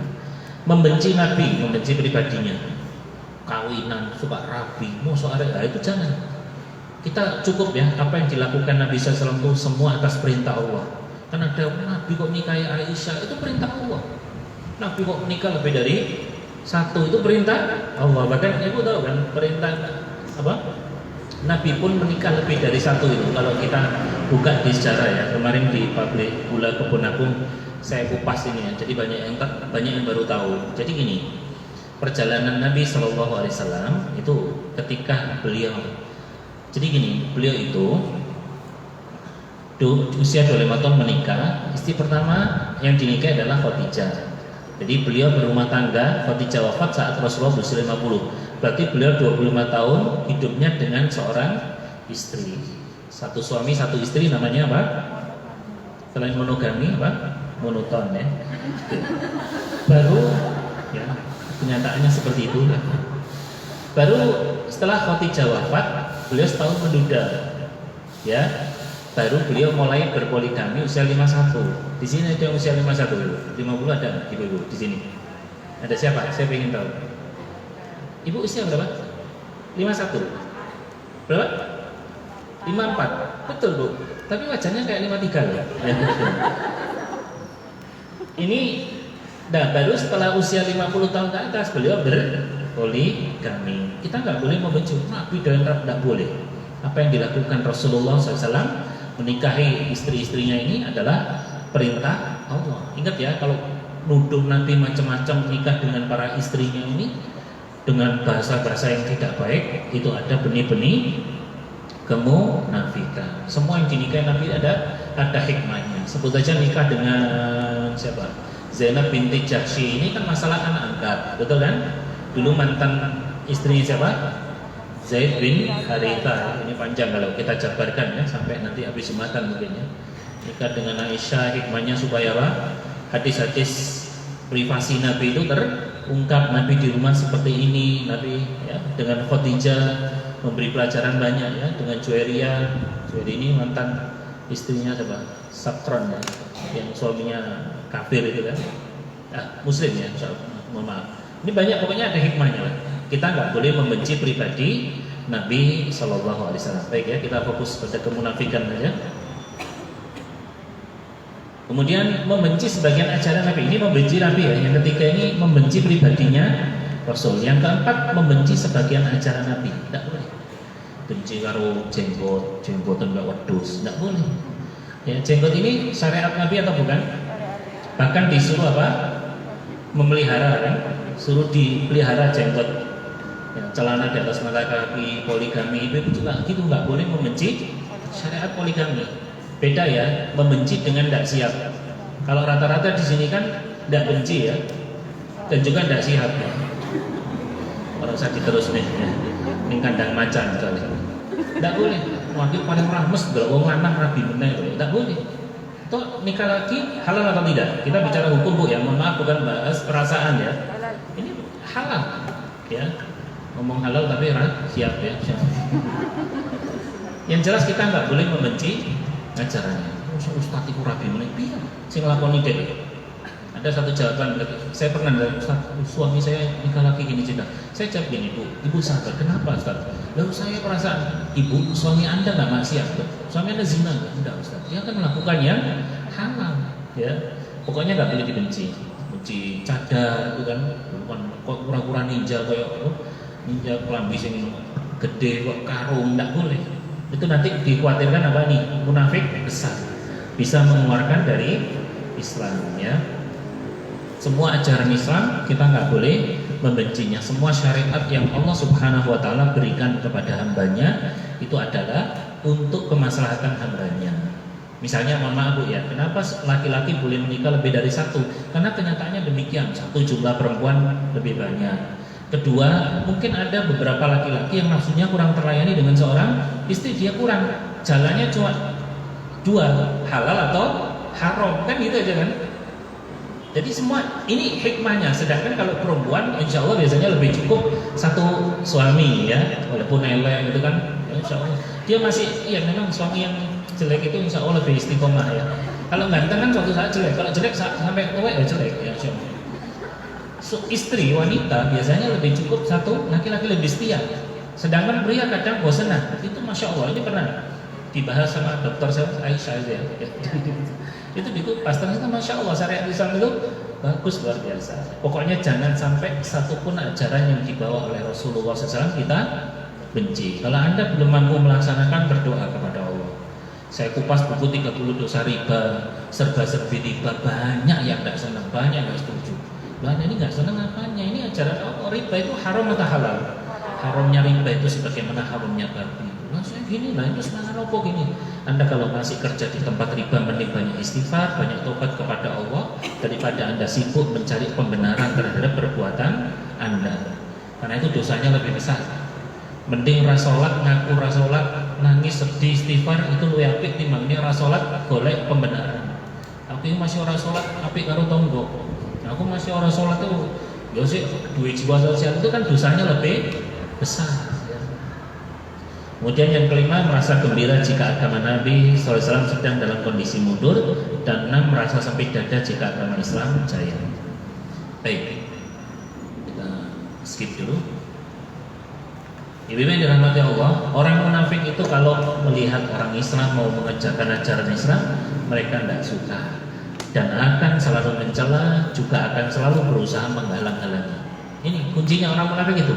Membenci Nabi, membenci pribadinya. Kawinan, suka rabi, mau soal itu jangan. Kita cukup ya, apa yang dilakukan Nabi SAW itu semua atas perintah Allah. Kan ada Nabi kok nikahi Aisyah, itu perintah Allah. Nabi kok nikah lebih dari satu, itu perintah Allah. Bahkan ibu tahu kan perintah apa? Nabi pun menikah lebih dari satu itu. Kalau kita buka di sejarah ya, kemarin di pabrik gula Kebun Agung saya kupas ini ya. Jadi banyak yang baru tahu. Jadi gini, perjalanan Nabi Shallallahu Alaihi Wasallam itu ketika beliau, jadi gini, beliau itu usia 25 tahun menikah. Istri pertama yang dinikahi adalah Khadijah. Jadi beliau berumah tangga, Khadijah wafat saat Rasulullah berusia 50. Berarti beliau 25 tahun hidupnya dengan seorang istri. Satu suami, satu istri, namanya apa? Selain monogami apa? Monoton ya. Baru ya, kenyataannya seperti itu ya. Baru setelah Khadijah wafat, beliau setahun menduda. Ya. Baru beliau mulai berpoligami usia 51. Di sini ada yang usia 51, 50 ada ibu-ibu di sini. Ada siapa? Saya ingin tahu. Ibu usia berapa? 51. Berapa? 54. Betul Bu. Tapi wajahnya kayak 53 ya. Ini baru setelah usia 50 tahun ke atas beliau berpoligami. Kita nggak boleh membenci Nabi dan nggak boleh. Apa yang dilakukan Rasulullah SAW menikahi istri-istrinya ini adalah perintah Allah. Ingat ya, kalau nuduh Nabi macam-macam nikah dengan para istrinya ini dengan bahasa-bahasa yang tidak baik, itu ada benih-benih kemunafikan. Semua yang dinikahi Nabi ada hikmahnya. Sebut saja nikah dengan siapa? Zainab binti Jahsy ini kan masalah anak angkat, betul kan? Dulu mantan istrinya siapa? Zaid bin Haritha. Ini panjang kalau kita jabarkan ya, sampai nanti habis Jumatan mungkin ya. Nikah dengan Aisyah, hikmahnya supaya apa? Hadis-hadis privasi Nabi itu terungkap. Nabi di rumah seperti ini, Nabi ya, dengan Khadijah memberi pelajaran banyak ya, dengan Juwairiyah. Juwairiyah ini mantan istrinya siapa? Sakron ya, yang suaminya kafir itu kan. Muslim ya, mohon maaf. Ini banyak, pokoknya ada hikmahnya lah. Kita nggak boleh membenci pribadi Nabi Shallallahu Alaihi Wasallam. Baik ya, kita fokus pada kemunafikan saja. Kemudian membenci sebagian ajaran Nabi. Ini membenci Nabi ya. Yang ketiga ini membenci pribadinya Rasul. Yang keempat membenci sebagian ajaran Nabi. Tidak boleh. Benci karo jenggotan nggak wedhus. Tidak boleh. Ya, jenggot ini syariat Nabi atau bukan? Bahkan disuruh apa? Memelihara kan? Suruh dipelihara jenggot. Ya, celana di atas mata kaki, poligami itu juga gitu, nggak boleh membenci syariat poligami. Beda ya, membenci dengan tidak siap. Kalau rata-rata di sini kan tidak benci ya, dan juga tidak siap ya. Orang saya diterus nih, ya. Ini kandang macan misalnya. Tidak boleh. Wakil paling rahmes kalau orang lanang rabi benar, tidak boleh. Toh nikah lagi halal atau tidak? Kita bicara hukum Bu ya, mohon maaf bukan bahas perasaan ya. Ini halal ya. Ngomong halal tapi siap ya. Siap. Yang jelas kita nggak boleh membenci ajarannya. Ustaz itu rabi meneh piye sing nglakoni dhewe. Ada satu jawaban, saya pernah dari Ustaz, suami saya nikah lagi gini cinta. Saya jawab gini, ibu sabar, kenapa Ustaz? Lalu saya perasaan, ibu, suami anda nggak maksiat, suami anda zina nggak? Enggak Ustaz, dia akan melakukan yang halal, ya. Pokoknya nggak boleh dibenci, benci cadar, itu kan, bukan kura-kura ninja kayak ninja kelambi sing gede, kok karung, nggak boleh. Itu nanti dikhawatirkan apa nih? Munafik besar, bisa mengeluarkan dari Islam, ya. Semua ajaran Islam kita nggak boleh membencinya. Semua syariat yang Allah Subhanahu Wa Taala berikan kepada hambanya itu adalah untuk kemaslahatan hambanya. Misalnya, mohon maaf Bu ya, kenapa laki-laki boleh menikah lebih dari satu? Karena kenyataannya demikian. Satu, jumlah perempuan lebih banyak. Kedua, mungkin ada beberapa laki-laki yang nafsunya kurang terlayani dengan seorang istri, dia kurang. Jalannya cuma dua, halal atau haram, kan gitu aja kan? Jadi semua ini hikmahnya. Sedangkan kalau perempuan, insya Allah biasanya lebih cukup satu suami ya, walaupun elek gitu kan, insya Allah dia masih, iya memang suami yang jelek itu insya Allah lebih istiqomah ya. Kalau ganteng kan suatu saat jelek, kalau jelek sampai tua ya jelek ya insya Allah. So, istri wanita biasanya lebih cukup satu laki-laki lebih setia. Sedangkan pria kadang bosenan. Itu masya Allah, ini pernah dibahas sama dokter saya Aisyah ya. Itu dikupas ternyata masya Allah syariat Islam itu bagus luar biasa. Pokoknya jangan sampai satupun ajaran yang dibawa oleh Rasulullah SAW kita benci. Kalau anda belum mampu melaksanakan, berdoa kepada Allah. Saya kupas buku 30 dosa riba, serba-serbi riba, banyak yang tidak senang, banyak yang setuju. Banyak ini nggak senang apanya? Ini ajaran Allah. Riba itu haram atau halal? Haramnya riba itu sebagaimana haramnya babi. Nah, saya gini lah, itu semangat apa gini? Anda kalau masih kerja di tempat riba, mending banyak istighfar, banyak tobat kepada Allah daripada Anda sibuk mencari pembenaran terhadap perbuatan Anda. Karena itu dosanya lebih besar. Mending rasolat, ngaku rasolat, nangis, sedih, istighfar itu lebih apik timbang ini rasolat golek pembenaran. Aku ini masih rasolat apik karo tonggo. Aku masih orang sholat tuh, ya sih duit jiwa sosial itu kan dosanya lebih besar. Kemudian yang kelima, merasa gembira jika agama Nabi SAW sedang dalam kondisi mundur. Dan 6, merasa sempit dada jika agama Islam jaya. Baik, kita skip dulu. Ibu-ibu yang dirahmati Allah, orang munafik itu kalau melihat orang Islam mau mengerjakan ajaran Islam, mereka tidak suka dan akan selalu mencela, juga akan selalu berusaha menghalang-halangi. Ini kuncinya orang munafik itu.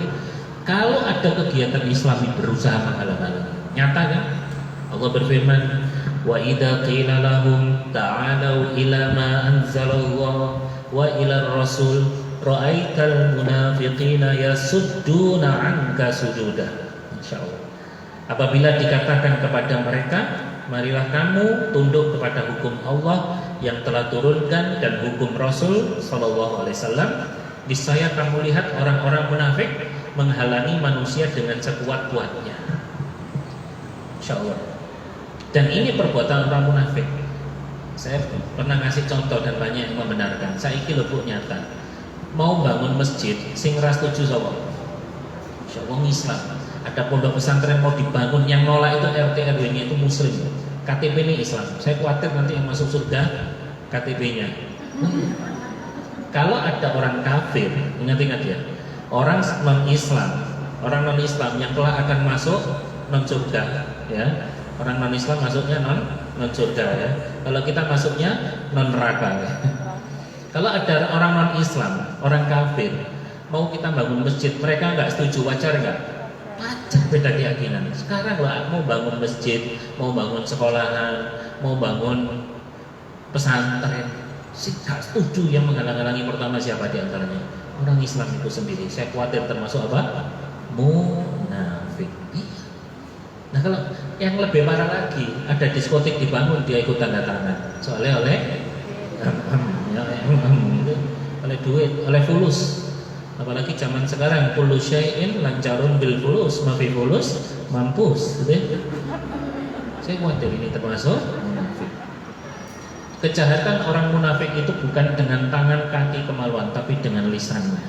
Kalau ada kegiatan Islami berusaha menghalang-halangi. Nyata kan? Allah berfirman, wa idza qila lahum ta'alu ila ma anzalallah wa ila rasul ra'aital munafiqina yasudduna 'anka sujuda. Insyaallah. Apabila dikatakan kepada mereka, marilah kamu tunduk kepada hukum Allah yang telah turunkan dan hukum Rasul sallallahu alaihi wasallam, niscaya kamu lihat orang-orang munafik menghalangi manusia dengan sekuat-kuatnya. Insyaallah. Dan ini perbuatan orang munafik. Saya pernah ngasih contoh dan banyak yang membenarkan. Saiki lho Bu nyata. Mau bangun masjid sing ra setuju sapa? Insyaallah Islam. Ada pondok pesantren mau dibangun, yang nolak itu RT RW-nya itu muslim. KTP ini Islam. Saya khawatir nanti yang masuk surga KTP-nya. Kalau ada orang kafir, ingat-ingat ya, orang non-Islam, orang non-Islam yang telah akan masuk non-surga, ya. Orang non-Islam masuknya non-surga, ya. Kalau kita masuknya non-neraka, ya. Kalau ada orang non-Islam, orang kafir, mau kita bangun masjid, mereka nggak setuju, wajar nggak? Wajar, beda keyakinan. Sekarang lah mau bangun masjid, mau bangun sekolahan, mau bangun pesantren, sih gak setuju. Yang menghalang-halangi pertama siapa di antaranya? Orang Islam itu sendiri. Saya khawatir termasuk apa? Munafik. Nah kalau yang lebih parah lagi, ada diskotik dibangun, dia ikut tanda tangan. Soalnya oleh duit, oleh fulus. Apalagi zaman sekarang kullu syai'in lancarun bil fulus, mafi fulus mampus, gitu ya. Saya khawatir ini termasuk munafik. Kejahatan orang munafik itu bukan dengan tangan, kaki, kemaluan, tapi dengan lisannya.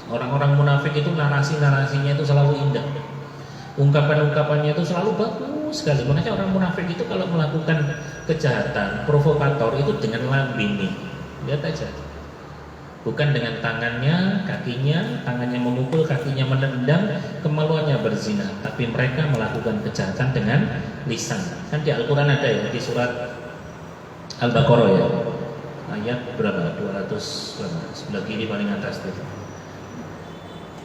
Orang-orang munafik itu narasi-narasinya itu selalu indah. Ungkapan-ungkapannya itu selalu bagus sekali. Makanya orang munafik itu kalau melakukan kejahatan, provokator itu dengan lambini. Lihat aja. Bukan dengan tangannya, kakinya, tangannya memukul, kakinya menendang, kemaluannya berzina. Tapi mereka melakukan kejahatan dengan lisan. Kan di Al-Quran ada ya, di surat Al-Baqarah ya, ayat berapa? 200 berapa? Sebelah kiri paling atas itu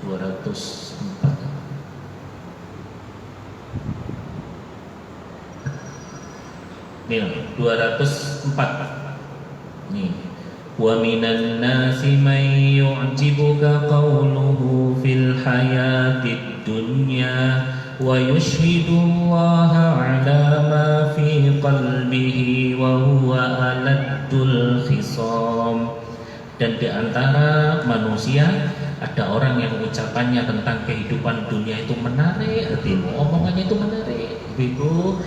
204. Nih 204. Nih. Wa minan nasi may yu'jibuka qawluhu fil hayatid dunya wa yushhidullaha ala ma fi qalbihi wa huwa aladul khisam. Dan di antara manusia ada orang yang ucapannya tentang kehidupan dunia itu menarik hatimu, omongannya itu menarik. Ibu,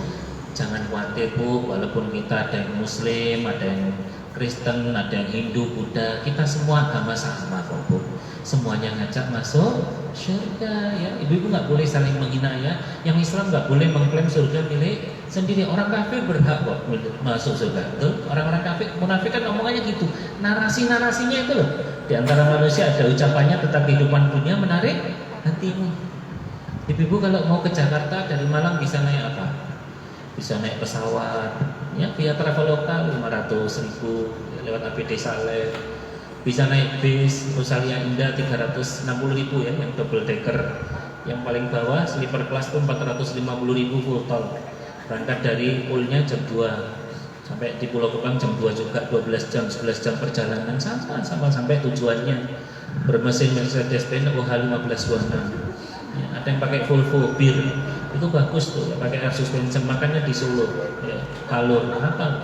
jangan khawatir Bu, walaupun kita ada yang Muslim, ada yang Kristen, ada yang Hindu, Buddha, kita semua agama sama kok Bu. Semuanya ngajak masuk surga ya. Ibu-ibu nggak boleh saling menghina ya. Yang Islam nggak boleh mengklaim surga milik sendiri. Orang kafir berhak kok masuk surga. Tuh, orang-orang kafir, munafik kan omongannya gitu. Narasi-narasinya itu loh. Di antara manusia ada ucapannya tentang kehidupan dunia menarik hatimu. Ibu-ibu kalau mau ke Jakarta dari Malang bisa naik apa? Bisa naik pesawat ya via Traveloka 500.000 lewat APD Saleh, bisa naik bis Rosalia Indah 360.000 ya yang double decker, yang paling bawah sleeper class itu 450.000 full tol. Berangkat dari Ulnya jam 2 sampai di Pulau Gebang jam 2 juga, 12 jam 11 jam perjalanan sama sampai tujuannya. Bermesin Mercedes-Benz OH15 warna ya, ada yang pakai Volvo Bir itu bagus tuh, pakai air suspension, makanya di Solo ya, Halur apa.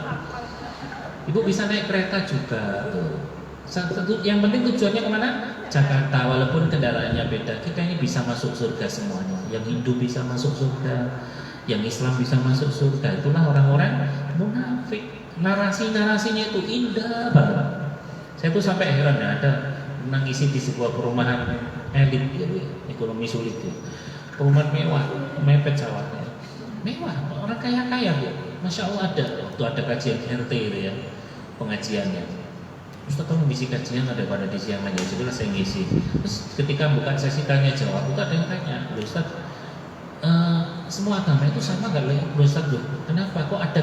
Ibu bisa naik kereta juga tuh. Yang penting tujuannya kemana? Jakarta, walaupun kendaraannya beda, kita ini bisa masuk surga semuanya. Yang Hindu bisa masuk surga, yang Islam bisa masuk surga. Itulah orang-orang munafik. Narasi-narasinya itu indah banget. Saya tuh sampai heran ya, ada nangisi di sebuah perumahan elit ya, ekonomi sulit ya. Perumahan mewah, mepet sawahnya, mewah, orang kaya-kaya Bu. Masya Allah ada, waktu ada kajian RT itu ya, pengajiannya. Ustaz tolong ngisi kajian ada pada di siang aja, jadilah saya ngisi. Terus ketika buka sesi tanya jawab, itu ada yang tanya, Ustaz, semua agama itu sama gak ya Ustaz? Kenapa? Kok ada?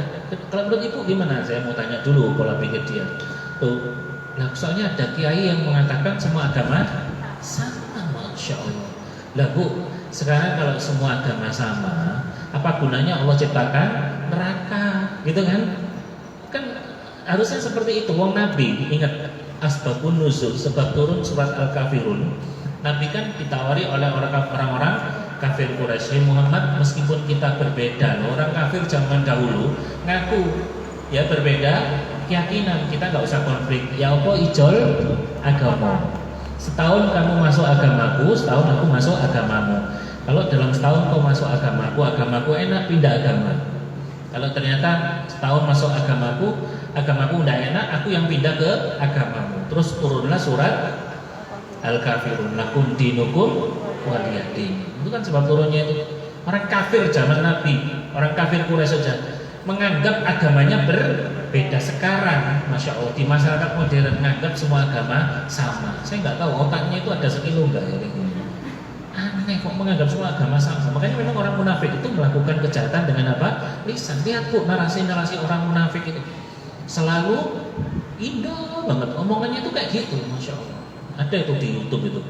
Kalau menurut Ibu gimana? Saya mau tanya dulu pola pikir dia. Tuh, nah, soalnya ada kiai yang mengatakan semua agama sama, Masya Allah. Lah Bu, sekarang kalau semua agama sama, apa gunanya Allah ciptakan neraka, gitu kan? Kan harusnya seperti itu. Wong Nabi, ingat asbabun nuzul, sebab turun surat Al-Kafirun. Nabi kan ditawari oleh orang-orang kafir Quraisy, Muhammad, meskipun kita berbeda, orang kafir zaman dahulu ngaku ya berbeda keyakinan, kita nggak usah konflik. Ya apa ijol agama. Setahun kamu masuk agamaku, setahun aku masuk agamamu. Kalau dalam setahun kau masuk agamaku enak, pindah agama. Kalau ternyata setahun masuk agamaku udah enak, aku yang pindah ke agamamu. Terus turunlah surat Al-Kafirun, lakum dinukum waliyadin. Itu kan sebab turunnya itu. Orang kafir zaman Nabi, orang kafir Quraisy saja menganggap agamanya berbeda. Sekarang, Masya Allah, di masyarakat modern menganggap semua agama sama. Saya nggak tahu otaknya itu ada sekilo nggak ya? Aneh kok menganggap semua agama sama. Makanya memang orang munafik itu melakukan kejahatan dengan apa? Lisan. Lihat Bu, narasi-narasi orang munafik itu selalu indah banget. Omongannya itu kayak gitu, Masya Allah. Ada itu di YouTube itu.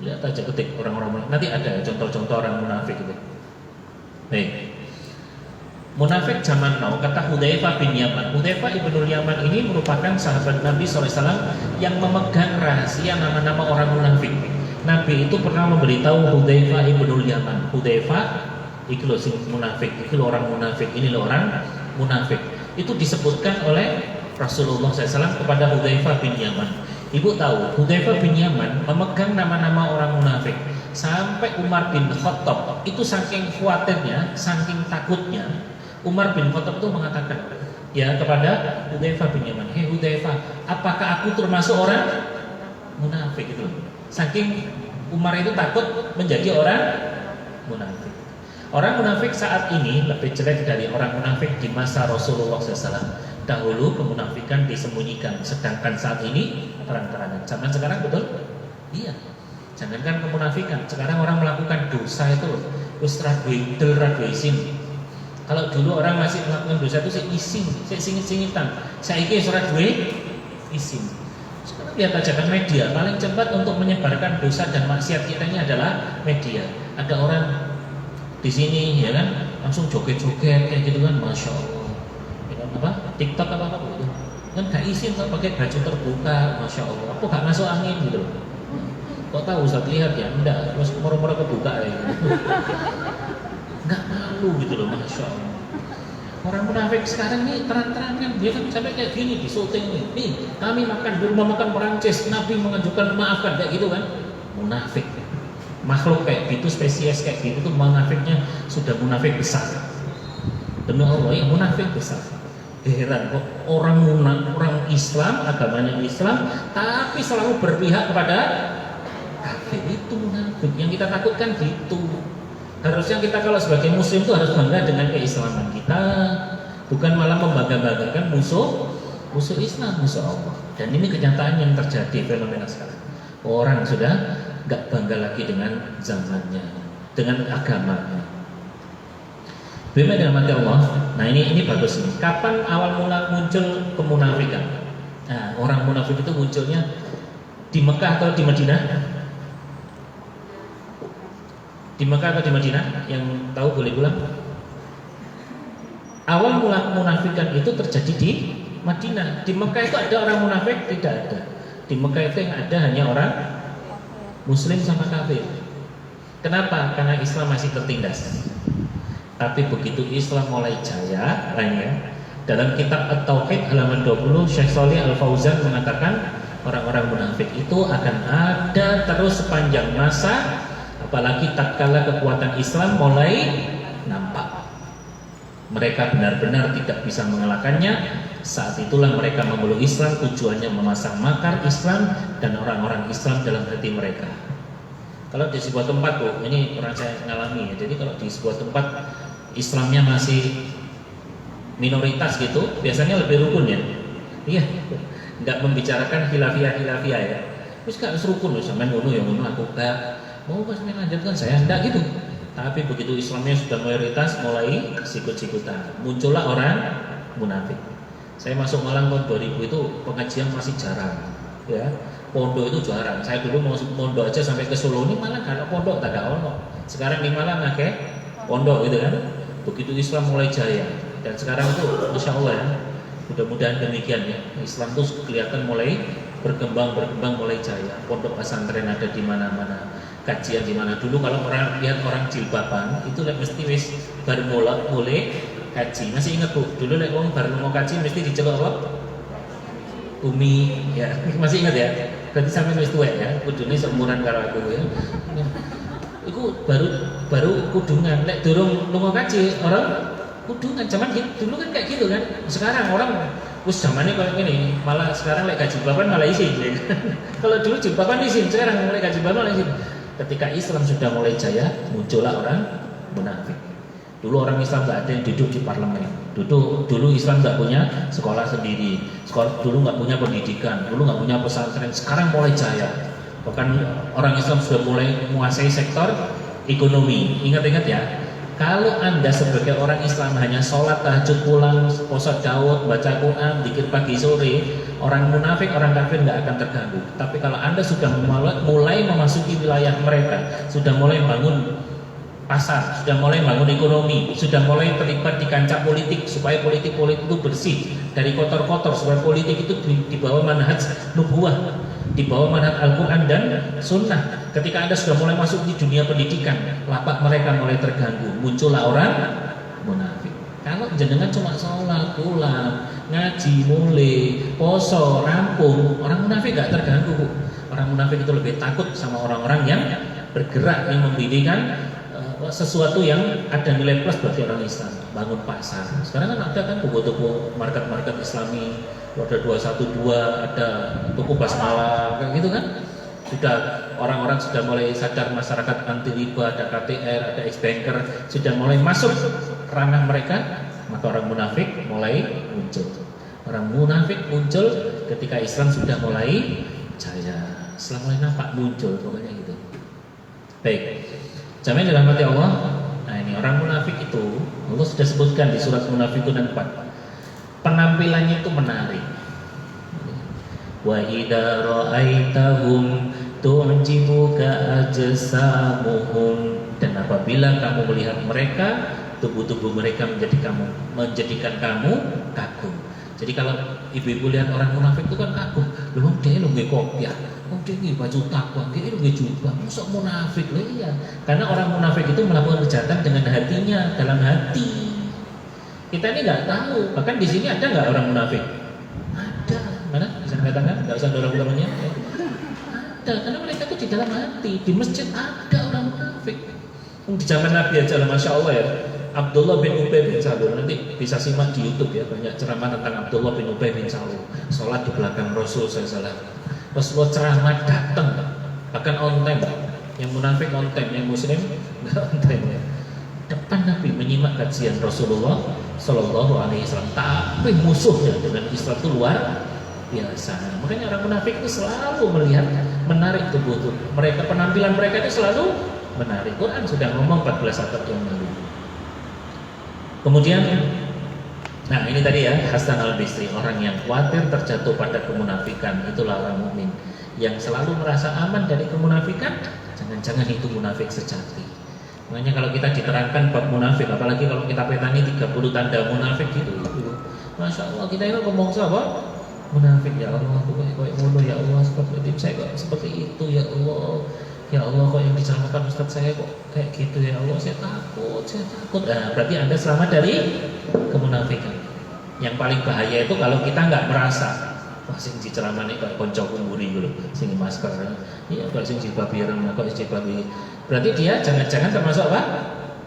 Lihat aja, ketik orang-orang munafik. Nanti ada contoh-contoh orang munafik itu. Nih, munafik zaman now, kata Hudzaifah bin Yaman. Hudzaifah ibnul Yaman ini merupakan sahabat Nabi SAW yang memegang rahasia nama-nama orang munafik. Nabi itu pernah memberitahu Hudzaifah ibnul Yaman, Hudzaifah, iki lho sing munafik, iki lho orang munafik, ini lho orang munafik. Itu disebutkan oleh Rasulullah SAW kepada Hudzaifah bin Yaman. Ibu tahu, Hudzaifah bin Yaman memegang nama-nama orang munafik. Sampai Umar bin Khattab itu saking khawatirnya, saking takutnya, Umar bin Khattab itu mengatakan ya kepada Hudzaifah bin Yaman, "Hei Hudzaifah, apakah aku termasuk orang munafik?" Itu. Saking Umar itu takut menjadi orang munafik. Orang munafik saat ini lebih jelek dari orang munafik di masa Rasulullah SAW. Dahulu kemunafikan disembunyikan, sedangkan saat ini terang-terangan. Zaman sekarang betul? Iya. Jangankan kemunafikan, sekarang orang melakukan dosa itu loh, wis ra duwe del ra duwe isin. Kalau dulu orang masih melakukan dosa itu sik isin, sik singit-singitan. Saiki wis ora duwe isin. Sekarang lihat aja kan media paling cepat untuk menyebarkan dosa dan maksiat kita ini adalah media. Ada orang di sini ya kan langsung joget-joget kayak gitu kan, masya Allah. Ya kan, apa TikTok apa gitu kan gak izin kok pakai baju terbuka, masya Allah. Apa gak masuk angin gitu loh. Kok tahu Ustaz lihat ya? Enggak, terus moro-moro kebuka ya gitu. Nggak malu gitu loh, masya Allah. Orang munafik sekarang ini terang-terangan, dia kan sampai kayak gini di syuting nih, kami makan di rumah makan Perancis, Nabi mengajukan maafkan kayak gitu kan, munafik. Makhluk kayak gitu, spesies kayak gitu tuh munafiknya sudah munafik besar. Demi Allah, ya munafik besar. Heran kok orang Islam, agamanya Islam, tapi selalu berpihak kepada kafir. Itu munafik. Yang kita takutkan gitu. Harusnya kita kalau sebagai muslim itu harus bangga dengan keislaman kita, bukan malah membangga-banggakan musuh Islam, musuh Allah. Dan ini kenyataan yang terjadi fenomena sekarang. Orang sudah nggak bangga lagi dengan zamannya, dengan agamanya. Bagaimana dengan mati Allah? Nah ini bagus nih. Kapan awal mula muncul kemunafikan? Nah, orang munafik itu munculnya di Mekah atau di Madinah? Di Mekah atau di Madinah? Yang tahu boleh bilang. Awal mula kemunafikan itu terjadi di Madinah. Di Mekah itu ada orang munafik? Tidak ada. Di Mekah itu yang ada hanya orang Muslim sama kafir. Kenapa? Karena Islam masih tertindas. Tapi begitu Islam mulai jaya, lainnya dalam kitab At-Tauhid halaman 20, Syekh Shalih Al-Fauzan mengatakan orang-orang munafik itu akan ada terus sepanjang masa. Apalagi tatkala kekuatan Islam mulai nampak, mereka benar-benar tidak bisa mengalahkannya. Saat itulah mereka memeluk Islam, tujuannya memasang makar Islam dan orang-orang Islam dalam hati mereka. Kalau di sebuah tempat, ini pernah saya mengalami ya. Jadi kalau di sebuah tempat Islamnya masih minoritas gitu, biasanya lebih rukun ya. Iya, nggak membicarakan khilafiyah ya. Terus gak serukun loh, sampai ngono yang ngono aku gak mau pas melanjutkan saya enggak gitu. Tapi begitu Islamnya sudah mayoritas, mulai sikut-sikutan, muncullah orang munafik. Saya masuk Malang tahun 2000 itu pengajian masih jarang, ya. Pondok itu jarang. Saya dulu mau pondok aja sampai ke Solo ini malah gak ada pondok, tak ada ono. Sekarang di Malang akeh pondok gitu kan. Begitu Islam mulai jaya dan sekarang itu Masya Allah ya. Mudah-mudahan demikian ya. Islam itu kelihatan mulai berkembang mulai jaya. Pondok pesantren ada di mana-mana. Kajian di mana dulu kalau orang lihat orang jilbaban itu mesti wis baru mulai kaji. Masih ingat Bu, dulu lek wong baru mau kaji mesti diceluk apa? Umi ya. Masih ingat ya? Berarti sampai wis tuwek ya. Kudune seumuran karo aku ya. Iku baru kudungan. Lek durung lunga kaji orang kudungan. Zaman dulu kan kayak gitu kan. Sekarang orang wis zamannya kayak gini, malah sekarang lek jilbaban malah izin. Kalau dulu jilbaban izin, sekarang lek jilbaban malah izin. Ketika Islam sudah mulai jaya, muncullah orang munafik. Dulu orang Islam nggak ada yang duduk di parlemen. Dulu Islam nggak punya sekolah sendiri. Dulu nggak punya pendidikan. Dulu nggak punya pesantren. Sekarang mulai jaya. Bahkan orang Islam sudah mulai menguasai sektor ekonomi. Ingat-ingat ya. Kalau Anda sebagai orang Islam hanya sholat, tahajud, pulang, puasa Daud, baca Quran, zikir pagi sore, orang munafik, orang kafir nggak akan terganggu. Tapi kalau Anda sudah mulai memasuki wilayah mereka, sudah mulai bangun pasar, sudah mulai bangun ekonomi, sudah mulai terlibat di kancah politik, supaya politik itu bersih dari kotor-kotor, supaya politik itu di bawah manhaj nubuwah, di bawah manhaj Al-Quran dan Sunnah. Ketika Anda sudah mulai masuk di dunia pendidikan, lapak mereka mulai terganggu, muncullah orang munafik. Kalau jenengan cuma sholat, pulang, ngaji, mulai, poso, rampung, orang munafik gak terganggu Bu. Orang munafik itu lebih takut sama orang-orang yang bergerak, yang mendirikan sesuatu yang ada nilai plus bagi orang Islam. Bangun pasar. Sekarang kan ada kan toko-toko market-market Islami, ada 212, ada toko basmalah, kayak gitu kan. Sudah orang-orang sudah mulai sadar, masyarakat anti riba, ada KTR, ada ex-banker, sudah mulai masuk ranah mereka, maka orang munafik mulai muncul. Orang munafik muncul ketika Islam sudah mulai jaya. Setelah mulai nampak muncul, pokoknya gitu. Baik, jamaah dirahmati Allah. Nah ini orang munafik itu Allah sudah sebutkan di surat Munafikun 4. Penampilannya itu menarik. Wa idza ra'aitahum tu'jibuka ajsamuhum, dan apabila kamu melihat mereka, tubuh-tubuh mereka menjadikan kamu kagum. Jadi kalau ibu-ibu lihat orang munafik itu kan kagum. Loh dia lu nggih kopiah, dia nggih baju takwa, dia lu nggih jubah, mosok munafik. Loh iya, karena orang munafik itu melakukan kejahatan dengan hatinya, dalam hati. Kita ini nggak tahu. Bahkan di sini ada nggak orang munafik? Ada. Mana? Bisa angkat tangan? Nggak usah dorong tangannya. Ada, karena mereka itu di dalam hati. Di masjid ada orang munafik. Di zaman Nabi aja, masya Allah ya. Abdullah bin Ubay bin Salul, nanti bisa simak di YouTube ya, banyak ceramah tentang Abdullah bin Ubay bin Salul. Sholat di belakang Rasul SAW. Rasulullah ceramah datang, bahkan on time. Yang munafik on time, yang muslim nggak on time ya. Depan Nabi menyimak kajian Rasulullah Sallallahu Alaihi Wasallam. Tapi musuhnya dengan Islam itu luar biasa. Makanya orang munafik itu selalu melihat menarik tubuh mereka, penampilan mereka itu selalu menarik. Quran sudah ngomong 14 abad yang lalu. Kemudian, nah ini tadi ya, Hasan al-Bisri, orang yang khawatir terjatuh pada kemunafikan, itulah orang mukmin yang selalu merasa aman dari kemunafikan. Jangan-jangan itu munafik sejati. Makanya kalau kita diterangkan bab munafik, apalagi kalau kita petani 30 tanda munafik gitu, masya Allah kita itu ngomong apa? Munafik, ya Allah, aku kayak ngono ya Allah, seperti saya kok seperti itu ya Allah. Ya Allah, kok yang diceramakan Ustadz saya kok kayak gitu ya Allah, saya takut. Nah, berarti Anda selamat dari kemunafikan. Yang paling bahaya itu kalau kita nggak merasa, wah sing diceramani kayak konco kumburi gitu, sing masker, iya kok sing jilbab ireng, kok jilbab. Berarti dia jangan-jangan termasuk apa?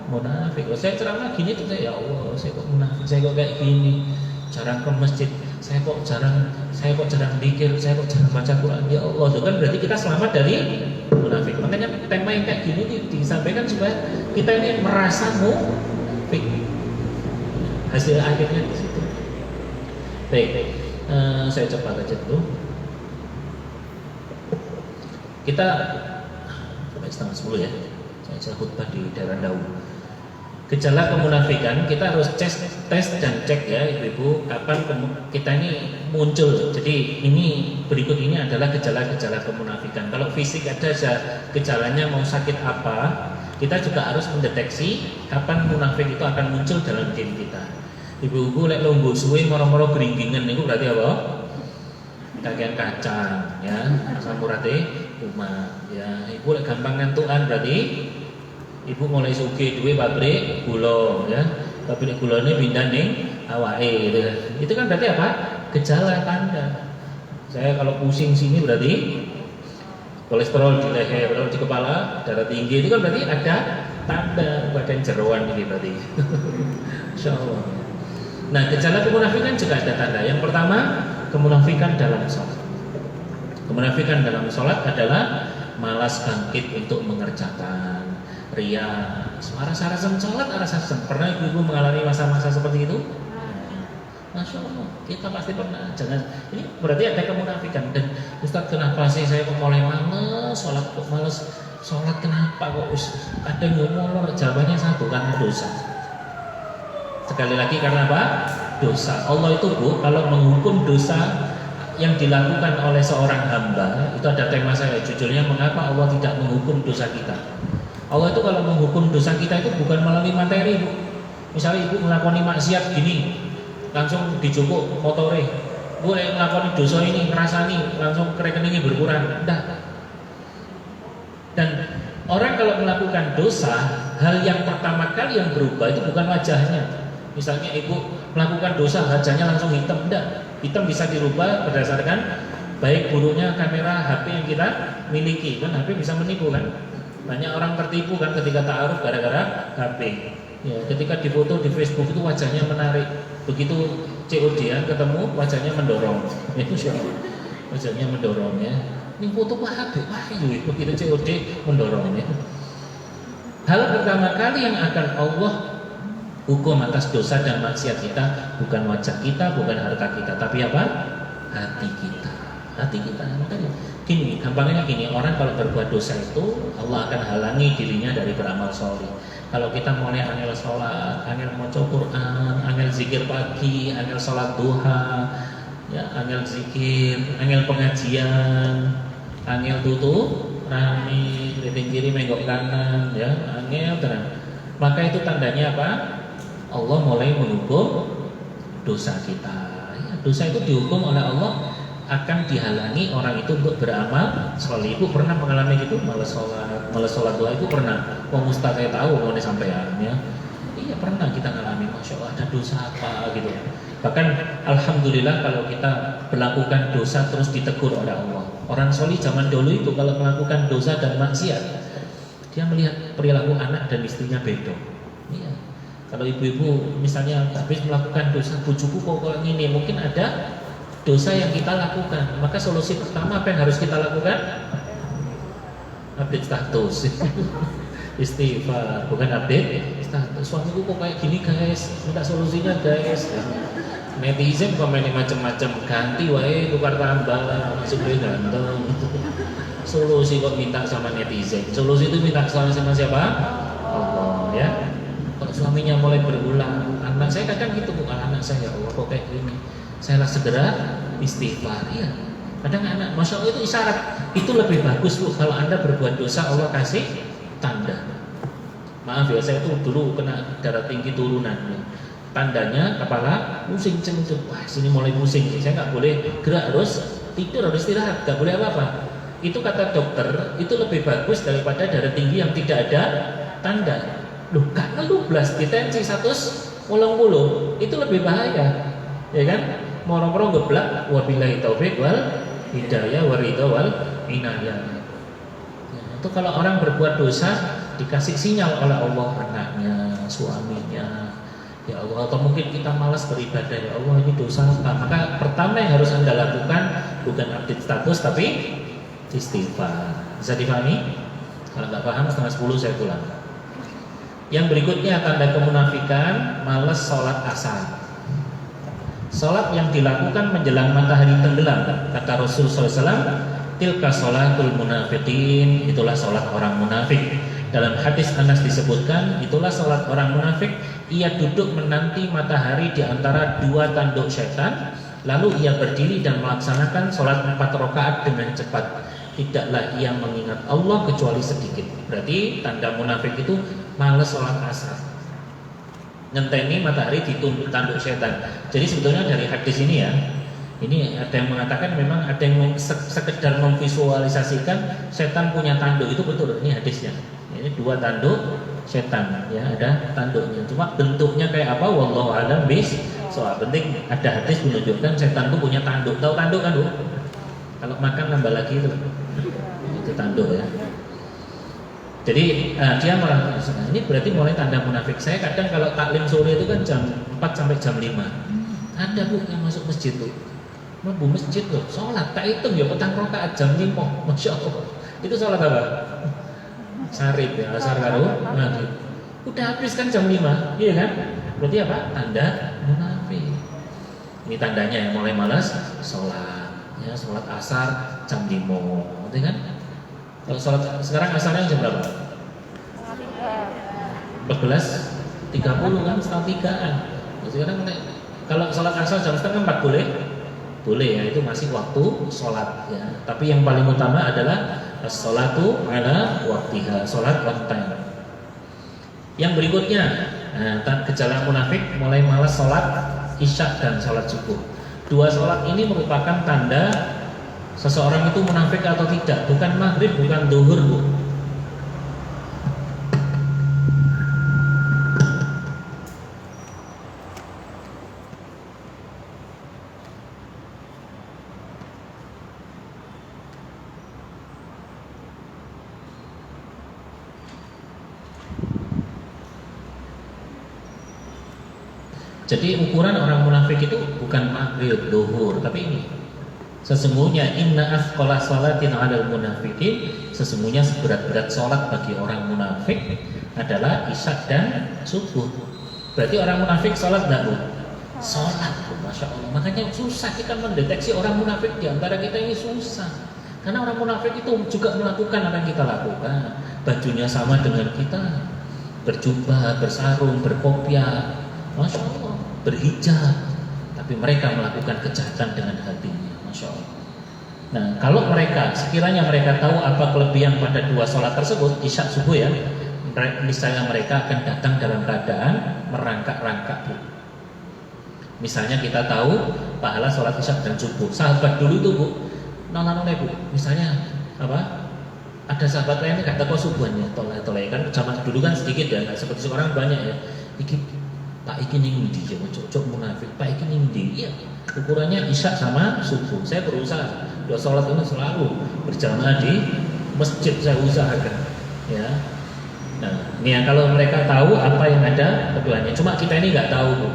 Munafik. Saya ceramah gini tuh saya, ya Allah, saya kok munafik, saya kok kayak gini, jarang ke masjid, saya kok jarang zikir, saya kok jarang baca Quran. Ya Allah, itu kan berarti kita selamat dari munafik. Makanya tema yang kayak gini disampaikan supaya kita ini merasa munafik. Hasil akhirnya di situ. Baik, saya cepat aja dulu. Kita sampai 9:30 ya. Saya khutbah di daerah Dawu. Gejala kemunafikan kita harus tes dan cek ya ibu-ibu, kapan kita ini muncul. Jadi ini berikut ini adalah gejala-gejala kemunafikan. Kalau fisik ada gejalanya mau sakit apa, kita juga harus mendeteksi kapan munafik itu akan muncul dalam diri kita. Ibu-ibu lek longgo suwe moro-moro gringgingan itu berarti apa? Kakean kacang ya, asam urate umat ya. Ibu lek gampang ngantukan berarti ibu mulai sugih duwe pabrik gula ya. Pabrik gulane pindah ning awake gitu. Itu kan berarti apa? Gejala tanda. Saya kalau pusing sini berarti kolesterol di leher, kalau di kepala darah tinggi, itu kan berarti ada tanda badan jeroan ini berarti. Insyaallah. Nah, gejala kemunafikan juga ada tanda. Yang pertama, kemunafikan dalam sholat. Kemunafikan dalam sholat adalah malas bangkit untuk mengerjakan, ria, arah-arah sholat, arah-arah. Pernah ibu-ibu mengalami masa-masa seperti itu? Masya Allah, kita pasti pernah. Jangan, ini berarti ada kemunafikan. Dan Ustadz, kenapa sih saya kok mulai males sholat, kok males sholat, kenapa kok kadang ngomong? Jawabannya satu, karena dosa. Sekali lagi karena apa? Dosa. Allah itu Bu, kalau menghukum dosa yang dilakukan oleh seorang hamba, itu ada tema saya judulnya, mengapa Allah tidak menghukum dosa kita. Allah itu kalau menghukum dosa kita itu bukan melalui materi Bu. Misalnya ibu melakoni maksiat gini, langsung dijupuk motore, Bu ngelakoni dosa ini, ngerasani, langsung rekeningnya berkurang. Enggak. Dan orang kalau melakukan dosa, hal yang pertama kali yang berubah itu bukan wajahnya. Misalnya ibu melakukan dosa, wajahnya langsung hitam, enggak. Hitam bisa dirubah berdasarkan baik buruknya kamera HP yang kita miliki. Kan HP bisa menipu kan. Banyak orang tertipu kan ketika ta'aruf gara-gara HP. Ya, ketika difoto di Facebook itu wajahnya menarik. Begitu COD-an ketemu wajahnya mendorong. Itu siapa? Wajahnya mendorong ya. Ini foto HP, wah itu begitu COD mendorong ya. Hal pertama kali yang akan Allah Hukum atas dosa dan maksiat kita bukan wajah kita, bukan harta kita, tapi apa? Hati kita. Hati kita. Makanya gini, gampangnya gini, orang kalau berbuat dosa itu Allah akan halangi dirinya dari beramal soleh. Kalau kita mulai angel sholat, angel maca Quran, angel zikir pagi, angel sholat duha, ya, angel zikir, angel pengajian, angel tutup rame, keliling kiri menggok kanan, ya, angel tenang. Maka itu tandanya apa? Allah mulai menghukum dosa kita. Ya, dosa itu dihukum oleh Allah, akan dihalangi orang itu untuk beramal soleh. Ibu pernah mengalami gitu? Malas sholat doa itu pernah. Wong ustaz saya tahu mau sampean ya. Iya pernah kita ngalami, masya Allah ada dosa apa gitu. Bahkan alhamdulillah kalau kita melakukan dosa terus ditegur oleh Allah. Orang soleh zaman dulu itu kalau melakukan dosa dan maksiat, dia melihat perilaku anak dan istrinya beda. Iya. Kalau ibu-ibu misalnya habis melakukan dosa, bujuku kok ini, mungkin ada dosa yang kita lakukan. Maka solusi pertama apa yang harus kita lakukan? Update status. Istighfar, bukan update status. Suamiku kok kayak gini guys, minta solusinya guys. Netizen komen macam-macam, ganti wae tukar tambah, supaya ganteng. Solusi kok minta sama netizen. Solusi itu minta sama siapa? Allah ya. Kalau suaminya mulai berulang, anak saya kadang gitu, bukan anak saya, Allah kok kayak gini, saya lah segera istighfar. Ya, kadang anak, masya Allah itu isyarat. Itu lebih bagus bu, kalau anda berbuat dosa Allah kasih tanda. Maaf ya, saya tuh dulu kena darah tinggi turunan. Ya. Tandanya kepala pusing cengceng, wah sini mulai pusing. Saya nggak boleh gerak, harus tidur, harus istirahat, nggak boleh apa-apa. Itu kata dokter, itu lebih bagus daripada darah tinggi yang tidak ada tanda. Loh, karena lu belas ditensi 180 itu lebih bahaya, ya kan? Moro-moro geblak, wabillahi taufik wal hidayah waridho wal inayah. Ya, itu kalau orang berbuat dosa dikasih sinyal oleh Allah, anaknya, suaminya, ya Allah, atau mungkin kita malas beribadah, ya Allah ini dosa apa? Maka pertama yang harus anda lakukan bukan update status tapi istighfar. Bisa dipahami? Kalau nggak paham 9:30 saya pulang. Yang berikutnya tanda kemunafikan, malas sholat asar. Sholat yang dilakukan menjelang matahari tenggelam, kata Rasul SAW, tilka sholatul munafiqin, itulah sholat orang munafik. Dalam hadis Anas disebutkan, itulah sholat orang munafik. Ia duduk menanti matahari di antara dua tanduk syaitan, lalu ia berdiri dan melaksanakan sholat 4 rakaat dengan cepat. Tidaklah ia mengingat Allah kecuali sedikit. Berarti tanda munafik itu malas sholat asar, ngenteni matahari di tanduk setan. Jadi sebetulnya dari hadis ini ya, ini ada yang mengatakan memang ada yang sekedar memvisualisasikan setan punya tanduk, itu betul. Ini hadisnya. Ini 2 tanduk setan, ya ada tanduknya. Cuma bentuknya kayak apa? Wallahu a'lam bis. Soal penting ada hadis menunjukkan setan itu punya tanduk. Tahu tanduk kan bu? Kalau makan nambah lagi itu tanduk ya. Jadi dia merasakan ini berarti mulai tanda munafik. Saya kadang kalau taklim sore itu kan jam 4 sampai jam 5. Ada bu yang masuk masjid tuh, bu masjid loh, sholat tak hitung ya petang rakaat jam 5, masya Allah. Itu sholat apa? Sarip ya, asar karo maghrib. Udah habis kan jam 5, iya kan? Berarti apa? Tanda munafik. Ini tandanya yang mulai malas sholat. Ya, sholat asar jam 5, ngerti kan? Kalau sholat sekarang asarnya jam berapa? 14.30 kan, setengah 3-an. Sekarang kalau sholat asar jam setengah 4 boleh? Boleh ya, itu masih waktu sholat ya. Tapi yang paling utama adalah sholatu ala waktiha, sholat on time. Yang berikutnya, gejala munafik mulai malas sholat isya dan sholat subuh. 2 sholat ini merupakan tanda seseorang itu munafik atau tidak, bukan maghrib, bukan duhur bu. Jadi ukuran orang munafik itu bukan maghrib, duhur, tapi ini. Sesungguhnya inna afqala sholatin 'alal munafiqin, sesungguhnya seberat-berat sholat bagi orang munafik adalah isya dan subuh. Berarti orang munafik sholat enggak, Bu? Sholat, Bu. Masya Allah. Makanya susah kita mendeteksi orang munafik di antara kita ini, susah. Karena orang munafik itu juga melakukan apa yang kita lakukan. Bajunya sama dengan kita, berjubah, bersarung, berkopiah, Masya Allah, berhijab. Tapi mereka melakukan kejahatan dengan hatinya, Masya Allah. Nah, kalau mereka, sekiranya mereka tahu apa kelebihan pada dua sholat tersebut, isya subuh ya, misalnya mereka akan datang dalam keadaan merangkak-rangkak, Bu. Misalnya kita tahu pahala sholat isya dan subuh. Sahabat dulu itu, Bu, nolak-nolak, Bu. Misalnya apa? Ada sahabat lain nggak tahu subuhnya, tolak-tolak kan. Zaman dulu kan sedikit ya, nggak seperti sekarang banyak ya. Pak iki ning ndi ya, cocok munafik. Pak iki ning ndi? Iya, ukurannya isya sama subuh. Saya berusaha dua sholat ini selalu berjamaah di masjid, saya usahakan. Ya. Nah, ini ya, kalau mereka tahu apa yang ada keduanya. Cuma kita ini nggak tahu, Bu.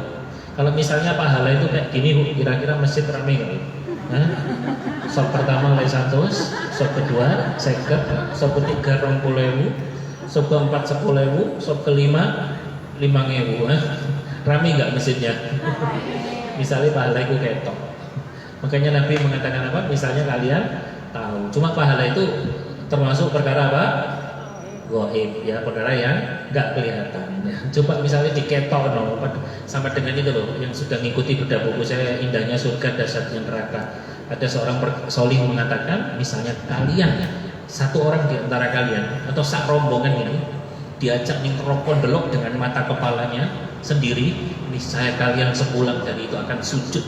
Kalau misalnya pahala itu kayak gini, Bu, kira-kira masjid ramai nggak? Sop pertama 100, sop kedua 50, sop ketiga 20.000, sop keempat 10.000, sop kelima 5.000. Rame nggak masjidnya? Misalnya pahala itu ketok. Makanya Nabi mengatakan apa? Misalnya kalian tahu. Cuma pahala itu termasuk perkara apa? Gaib, ya, perkara yang nggak kelihatan. Ya. Coba misalnya diketok, no, sama dengan itu loh, yang sudah mengikuti bedah buku saya, indahnya surga, dahsyatnya neraka. Ada seorang solih mengatakan, misalnya kalian, satu orang di antara kalian atau sak rombongan ini diajak rokok belok dengan mata kepalanya sendiri, misalnya kalian sepulang dari itu akan sujud,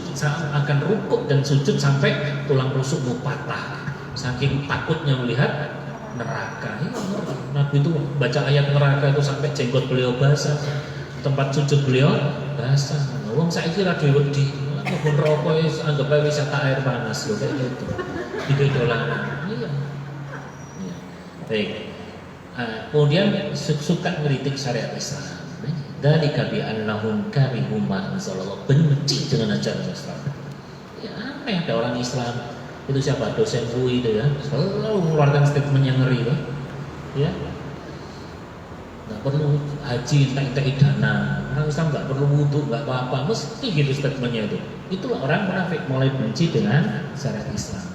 akan rukuk dan sujud sampai tulang rusukmu patah, saking takutnya melihat neraka. Ya, Nabi itu baca ayat neraka itu sampai jenggot beliau basah, tempat sujud beliau basah. Wong saiki ra dhewe wedi, kebun rokok anggap ae wisata air panas lho kayak gitu. Didolanan. Iya. Iya. Baik. Kemudian suka ngeritik syariat Islam. Dari kabi annahum karihu ma anzalallah, benci dengan ajaran Islam. Ya aneh, ada orang Islam itu siapa, dosen UI itu ya, selalu mengeluarkan statement yang ngeri itu, ya. Nggak perlu haji tak dana, orang Islam nggak perlu wudhu, nggak apa-apa, mesti gitu statementnya itu. Itulah orang munafik, mulai benci dengan syariat Islam.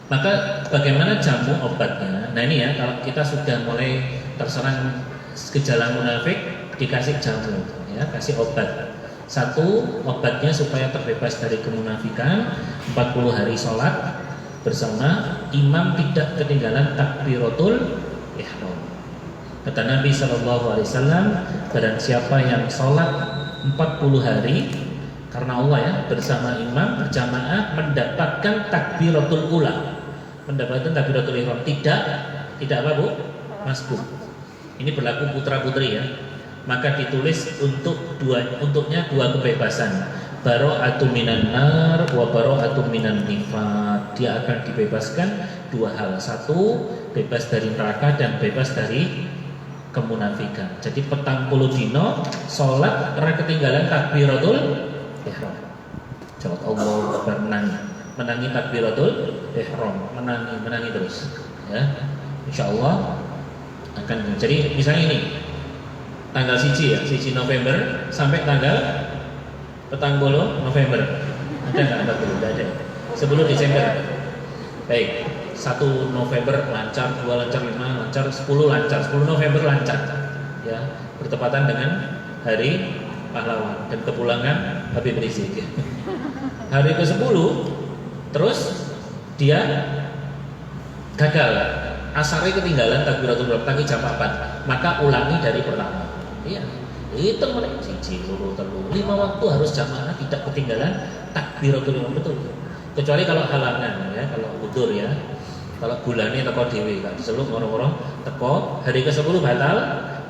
Maka bagaimana jamu obatnya? Nah ini ya, kalau kita sudah mulai terserang gejala munafik, dikasih jamu, ya, kasih obat. Satu, obatnya supaya terbebas dari kemunafikan, 40 hari sholat bersama imam tidak ketinggalan takbiratul ihram. Kata Nabi SAW, barang siapa yang sholat 40 hari karena Allah ya, bersama imam berjamaah mendapatkan takbiratul ula, mendapatkan takbiratul ihram, tidak apa, Bu? Masbuk. Ini berlaku putra putri ya. Maka ditulis untuknya dua kebebasan, baro'atun minan nar wa baro'atun minan nifaq. Dia akan dibebaskan dua hal, satu bebas dari neraka dan bebas dari kemunafikan. Jadi petang puluh dino sholat karena ketinggalan takbiratul ihram, sholat Allahu Akbar, menangi takbiratul ihram, menangi terus ya, insyaallah akan. Jadi misalnya ini tanggal 1 November sampai tanggal 40 November. Ada nggak? Tidak ada. 10 Desember. Baik, 1 November lancar, 2 lancar, 5 lancar, 10 lancar, 10 November lancar. Ya, bertepatan dengan hari pahlawan dan kepulangan Habib Rizik. Hari ke-10 terus dia gagal. Asarnya ketinggalan takbiratul ihram pagi jam 4. Maka ulangi dari pertama. Iya, itu mulai 1, 2, 3, 5 waktu harus jamaah, tidak ketinggalan takbiratul ihram, betul. Kecuali kalau halangan ya, kalau udur ya, kalau bulannya teko dewi, kalau diseluk orang-orang teko hari ke-10 batal,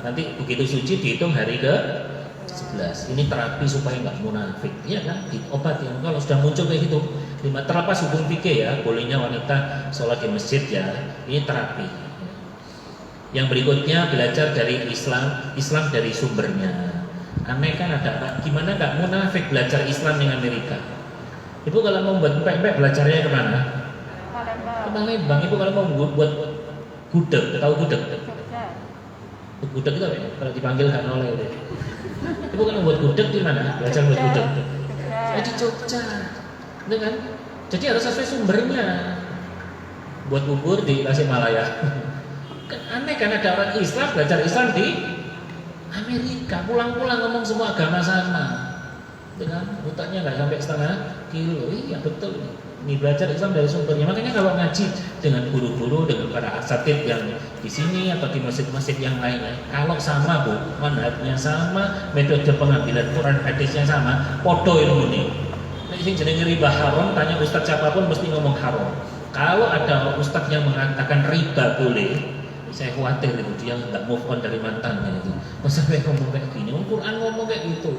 nanti begitu suci dihitung hari ke-11. Ini terapi supaya nggak munafik, ya kan? Diobati. Kalau sudah muncul kayak gitu, terlepas hukum fikih ya, bolehnya wanita sholat di masjid ya, ini terapi. Yang berikutnya belajar dari Islam dari sumbernya. Aneh kan ada, gimana nggak munafik belajar Islam di Amerika? Ibu kalau mau buat empek-empek belajarnya kemana? Ke Palembang. Ibu kalau mau buat gudeg, tahu gudeg? Gudeg itu apa ya? Kalau dipanggil nggak noleh deh. Ibu kan buat gudeg di mana? Belajar buat gudeg. Di Jogja, gitu kan? Jadi harus sesuai sumbernya. Buat bubur di Tasikmalaya. Kan aneh kan ada orang Islam belajar Islam di Amerika, pulang-pulang ngomong semua agama sama, dengan otaknya nggak sampai setengah kilo. Iya betul. Ini belajar Islam dari sumbernya. Makanya kalau ngaji dengan guru-guru, dengan para asatid yang di sini atau di masjid-masjid yang lain, kalau sama bu, manhajnya sama, metode pengambilan Quran hadisnya sama, podo ilmu nih. Nah, ini jenenge riba haram, tanya ustadz siapapun mesti ngomong haram. Kalau ada ustadz yang mengatakan riba boleh, saya khawatir itu dia nggak move on dari mantannya itu. Masa sampai ngomong kayak gini, Quran ngomong kayak gitu.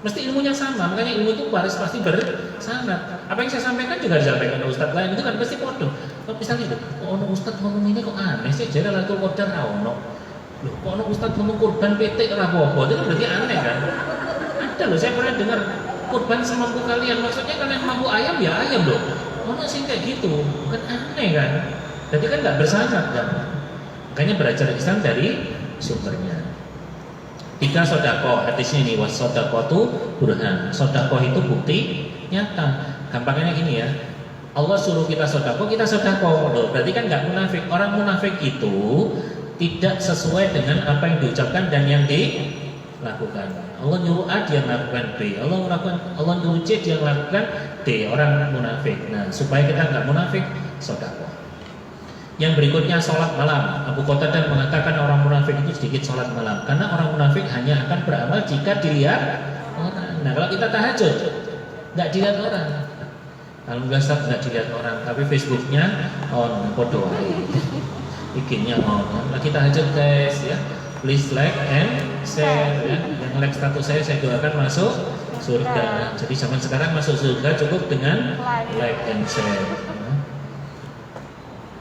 Mesti ilmunya sama, makanya ilmu itu harus pasti bersanad. Apa yang saya sampaikan juga disampaikan oleh ustadz lain, itu kan pasti podo. Kalau misalnya itu, ono ustadz ngomong ini kok aneh sih, jadi Lailatul Qadar ra ono. Loh, kok ono ustadz ngomong kurban petik ra apa-apa, itu kan berarti aneh kan? Ada loh, saya pernah dengar kurban semampu kalian, maksudnya kalian mampu ayam ya ayam loh. Ono sih kayak gitu, bukan aneh kan? Jadi kan nggak bersanad kan? Makanya belajar Islam dari sumbernya. 3 sodako, hadisnya ini was sodako itu burhan. Sodako itu bukti nyata. Gampangnya gini ya, Allah suruh kita sodako loh. Berarti kan nggak munafik. Orang munafik itu tidak sesuai dengan apa yang diucapkan dan yang dilakukan. Allah nyuruh A, dia melakukan B. Allah nyuruh C, dia melakukan D. Orang munafik. Nah, supaya kita nggak munafik, sodako. Yang berikutnya sholat malam. Abu Qatadah mengatakan orang munafik itu sedikit sholat malam, karena orang munafik hanya akan beramal jika dilihat orang. Nah kalau kita tahajud nggak dilihat orang, alhamdulillah nggak dilihat orang, tapi Facebooknya on, podo IG-nya on. Nah kita tahajud guys ya, please like and share ya. Yang like status saya doakan masuk surga. Jadi zaman sekarang masuk surga cukup dengan like and share.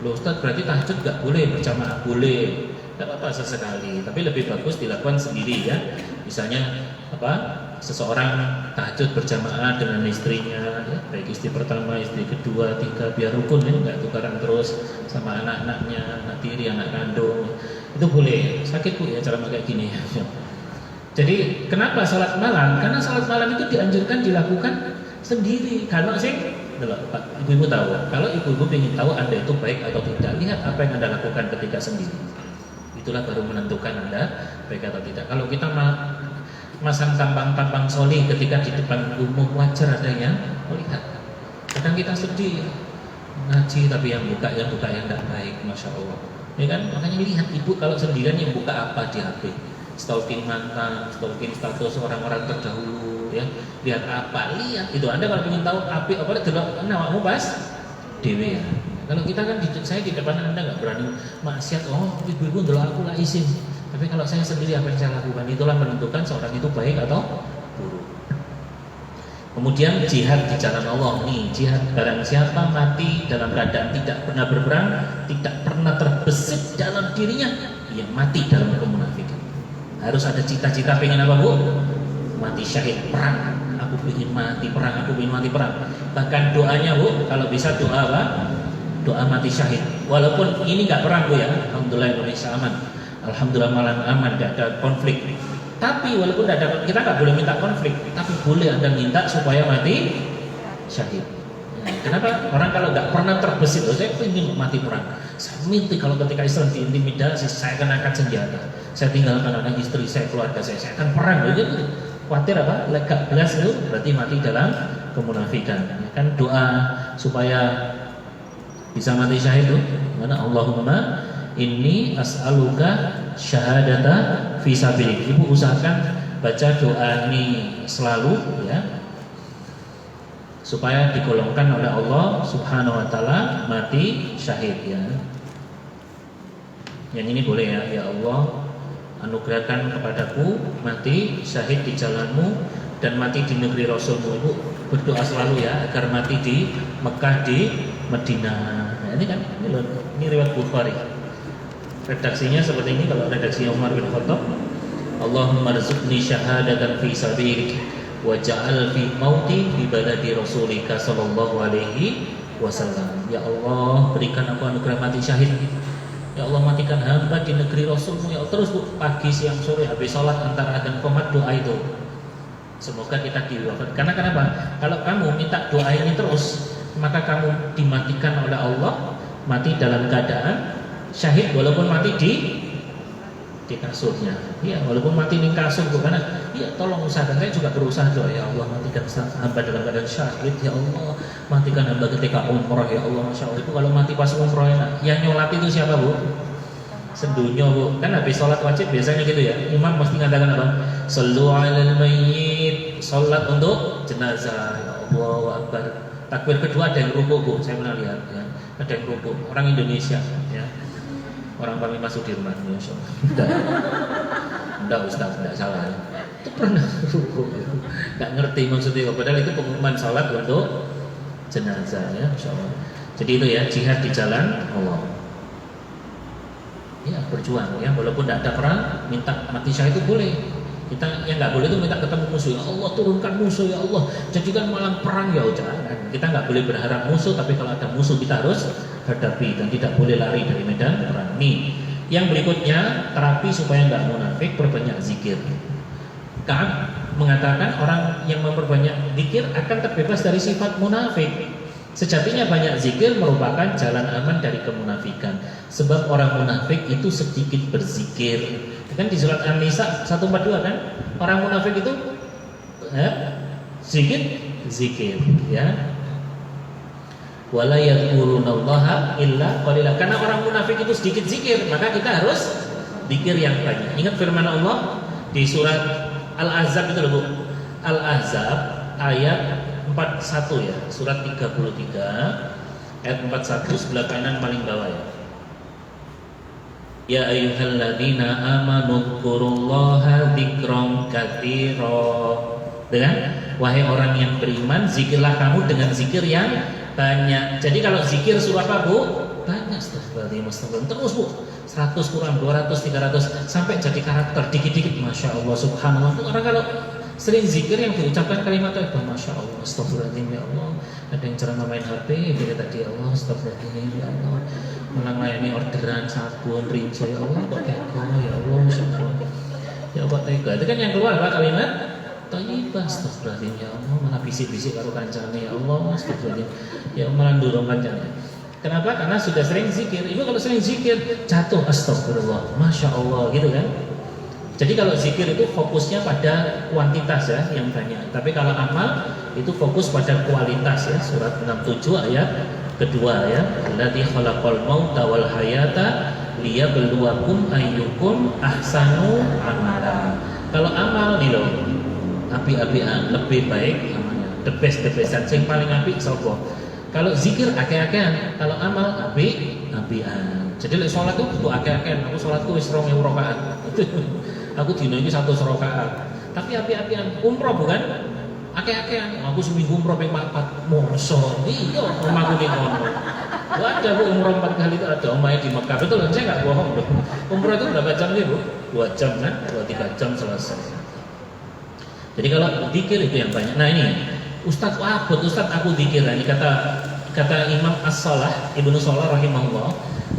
Loh Ustaz, berarti tahajud gak boleh berjamaah? Boleh, tidak apa-apa sesekali, tapi lebih bagus dilakukan sendiri ya. Misalnya seseorang tahajud berjamaah dengan istrinya ya, baik istri pertama, istri kedua, 3, biar rukun ya, nggak tukaran terus sama anak-anaknya, anak tiri, anak kandung. Itu boleh. Sakit bu ya cara kayak gini. Jadi kenapa sholat malam? Karena sholat malam itu dianjurkan dilakukan sendiri. Karena Pak, ibu-ibu tahu, kalau ibu-ibu ingin tahu Anda itu baik atau tidak, lihat apa yang Anda lakukan ketika sendiri. Itulah baru menentukan Anda baik atau tidak. Kalau kita masang tampang-tampang soli ketika di depan umum, wajar ada yang melihat. Kadang kita sedih ngaji tapi yang buka yang tidak baik, masya Allah. Ya kan, makanya lihat ibu kalau sendirian yang buka apa di HP. Stalking mantan, stalking status orang-orang terdahulu, ya. Lihat apa? Lihat itu. Anda kalau ingin tahu api apa delok awakmu pas dhewe ya. Kalau kita kan saya di depan Anda nggak berani maksiat. Oh, ibu-ibu ndelok aku lah izin. Tapi kalau saya sendiri apa yang saya lakukan, itulah menentukan seorang itu baik atau buruk. Kemudian jihad di jalan Allah nih, jihad barang siapa mati dalam keadaan tidak pernah berperang, tidak pernah terbesit dalam dirinya, ia mati dalam kemunafikan. Harus ada cita-cita pengen apa bu? Mati syahid perang. Aku ingin mati perang, aku ingin mati perang. Bahkan doanya bu, kalau bisa doa apa? Doa mati syahid. Walaupun ini nggak perang bu ya, alhamdulillah Indonesia aman, alhamdulillah malah aman, nggak ada konflik. Tapi walaupun ada, kita nggak boleh minta konflik, tapi boleh Anda minta supaya mati syahid. Kenapa? Orang kalau nggak pernah terbesit, saya ingin mati perang. Saya mimpi kalau ketika Islam diintimidasi, saya akan angkat senjata. Saya tinggalkan anak istri saya, keluarga saya akan perang. Jadi khawatir apa? Lega belas itu berarti mati dalam kemunafikan. Kan doa supaya bisa mati syahid itu, mana Allahumma inni as'aluka syahadata fi sabilik. Ibu usahakan baca doa ini selalu ya, supaya digolongkan oleh Allah Subhanahu wa taala mati syahid ya. Yang ini boleh ya, ya Allah anugerahkan kepadaku mati syahid di jalanmu dan mati di negeri Rasulmu. Ibu berdoa selalu ya agar mati di Mekah, di Madinah. Nah, ini kan ini riwayat Bukhari. Redaksinya seperti ini kalau redaksinya Umar bin Khattab. Allahumma rzuqni syahadatan fi sabilik wa ja'al fi mauti bi baladi rasulika sallallahu alaihi wasallam. Ya Allah, berikan aku anugerah mati syahid Ya Allah matikan hamba di negeri Rasulmu ya Allah. Terus Bu, pagi, siang, sore habis sholat antara adzan qomat doa itu. Semoga kita diwafatkan. Karena kenapa? Kalau kamu minta doa ini terus, maka kamu dimatikan oleh Allah, mati dalam keadaan syahid walaupun mati di kasurnya. Ya, walaupun mati di kasur bukan. Ya, tolong usahakan. Saya juga berusaha doa ya Allah matikan hamba dalam keadaan syahid ya Allah. Matikan hamba ketika umroh ya Allah. Masya Allah. Itu kalau mati pas umroh enak. Yang nyolat itu siapa Bu? Sendunya Bu. Kan habis sholat wajib biasanya gitu ya. Imam mesti mengatakan apa? Shallu 'alal mayyit. Sholat untuk jenazah. Ya Allahu Akbar. Takbir kedua ada yang rukuk Bu. Saya pernah lihat ya. Ada yang rukuk. Orang Indonesia ya. Orang kami masuk di rumah ya, enggak Ustaz, enggak salah ya. Itu pernah rukuk ya. Enggak ngerti maksudnya, padahal itu pengumuman salat untuk jenazah ya, insyaallah. Jadi itu ya, jihad di jalan Allah. Ya, berjuang ya, walaupun tidak ada perang, minta mati syahid itu boleh. Kita yang nggak boleh itu minta ketemu musuh. Ya Allah turunkan musuh ya Allah. Jadikan malam perang ya jangan. Kita nggak boleh berharap musuh, tapi kalau ada musuh kita harus hadapi dan tidak boleh lari dari medan perang. Nih, yang berikutnya terapi supaya nggak munafik, perbanyak zikir. Ka'ab mengatakan orang yang memperbanyak zikir akan terbebas dari sifat munafik. Sejatinya banyak zikir merupakan jalan aman dari kemunafikan. Sebab orang munafik itu sedikit berzikir. Kan di surat An-Nisa 142 kan, orang munafik itu sedikit zikir ya. Wala yadhkurunallaha illa qalila. Karena orang munafik itu sedikit zikir, maka kita harus zikir yang banyak. Ingat firman Allah di surat Al-Ahzab itu loh Bu. Al-Ahzab ayat 41 ya, surat 33 ayat 41 sebelah kanan paling bawah ya. Ya ayyuhalladzina amanu dzkurullaha dzikran katsira. Dengan wahai orang yang beriman, zikirlah kamu dengan zikir yang banyak. Jadi kalau zikir suruh apa Bu? Banyak, astagfirullah. Terus Bu, 100 kurang 200 300 sampai jadi karakter dikit-dikit. Masya Allah subhanallah. Itu orang kalau sering zikir yang diucapkan kalimat itu Masya Allah, astagfirullahaladzim ya Allah. Ada yang ceramah main HP, bila tadi Allah, astagfirullahaladzim ya Allah. Malah melayani orderan sabun, rinso ya Allah, kok tega ya Allah, ya Allah tega. Itu kan yang keluar apa kalimat? Thayyibah, astagfirullahaladzim ya Allah. Malah bisik-bisik karo kancane ya Allah, astagfirullahaladzim. Ya Allah malah ndurung kancane. Kenapa? Karena sudah sering zikir. Ibu kalau sering zikir jatuh astagfirullah, Masya Allah gitu kan. Jadi kalau zikir itu fokusnya pada kuantitas ya yang banyak. Tapi kalau amal itu fokus pada kualitas ya. Surat 67 ayat kedua ya. Alladzi khalaqal mauta wal hayata liyabluwakum ayyukum ahsanu amala. Kalau amal nih loh, api-apian lebih baik amalnya. The bestan sing paling apik sapa? Kalau zikir akeh-akehan, kalau amal api-apian. Jadi lek salat itu kudu akeh-akehan. Aku salatku wis 2000 rakaat. Aku dino iki 100 rakaat. Tapi api-apian umroh bukan? Akeh-akehan. Aku seminggu umroh ping 4 moso. Iya, omahku ning kono. Gak ada Bu umroh 4 kali itu ada omahnya di Mekah. Betul kan? Saya enggak bohong loh. Umroh itu berapa jam sih Bu? 2 jam kan? 2-3 jam selesai. Jadi kalau zikir itu yang banyak. Nah ini Ustadz abot, Ustadz aku zikir. Ini kata Imam As-Salah Ibnu Salah rahimahullah,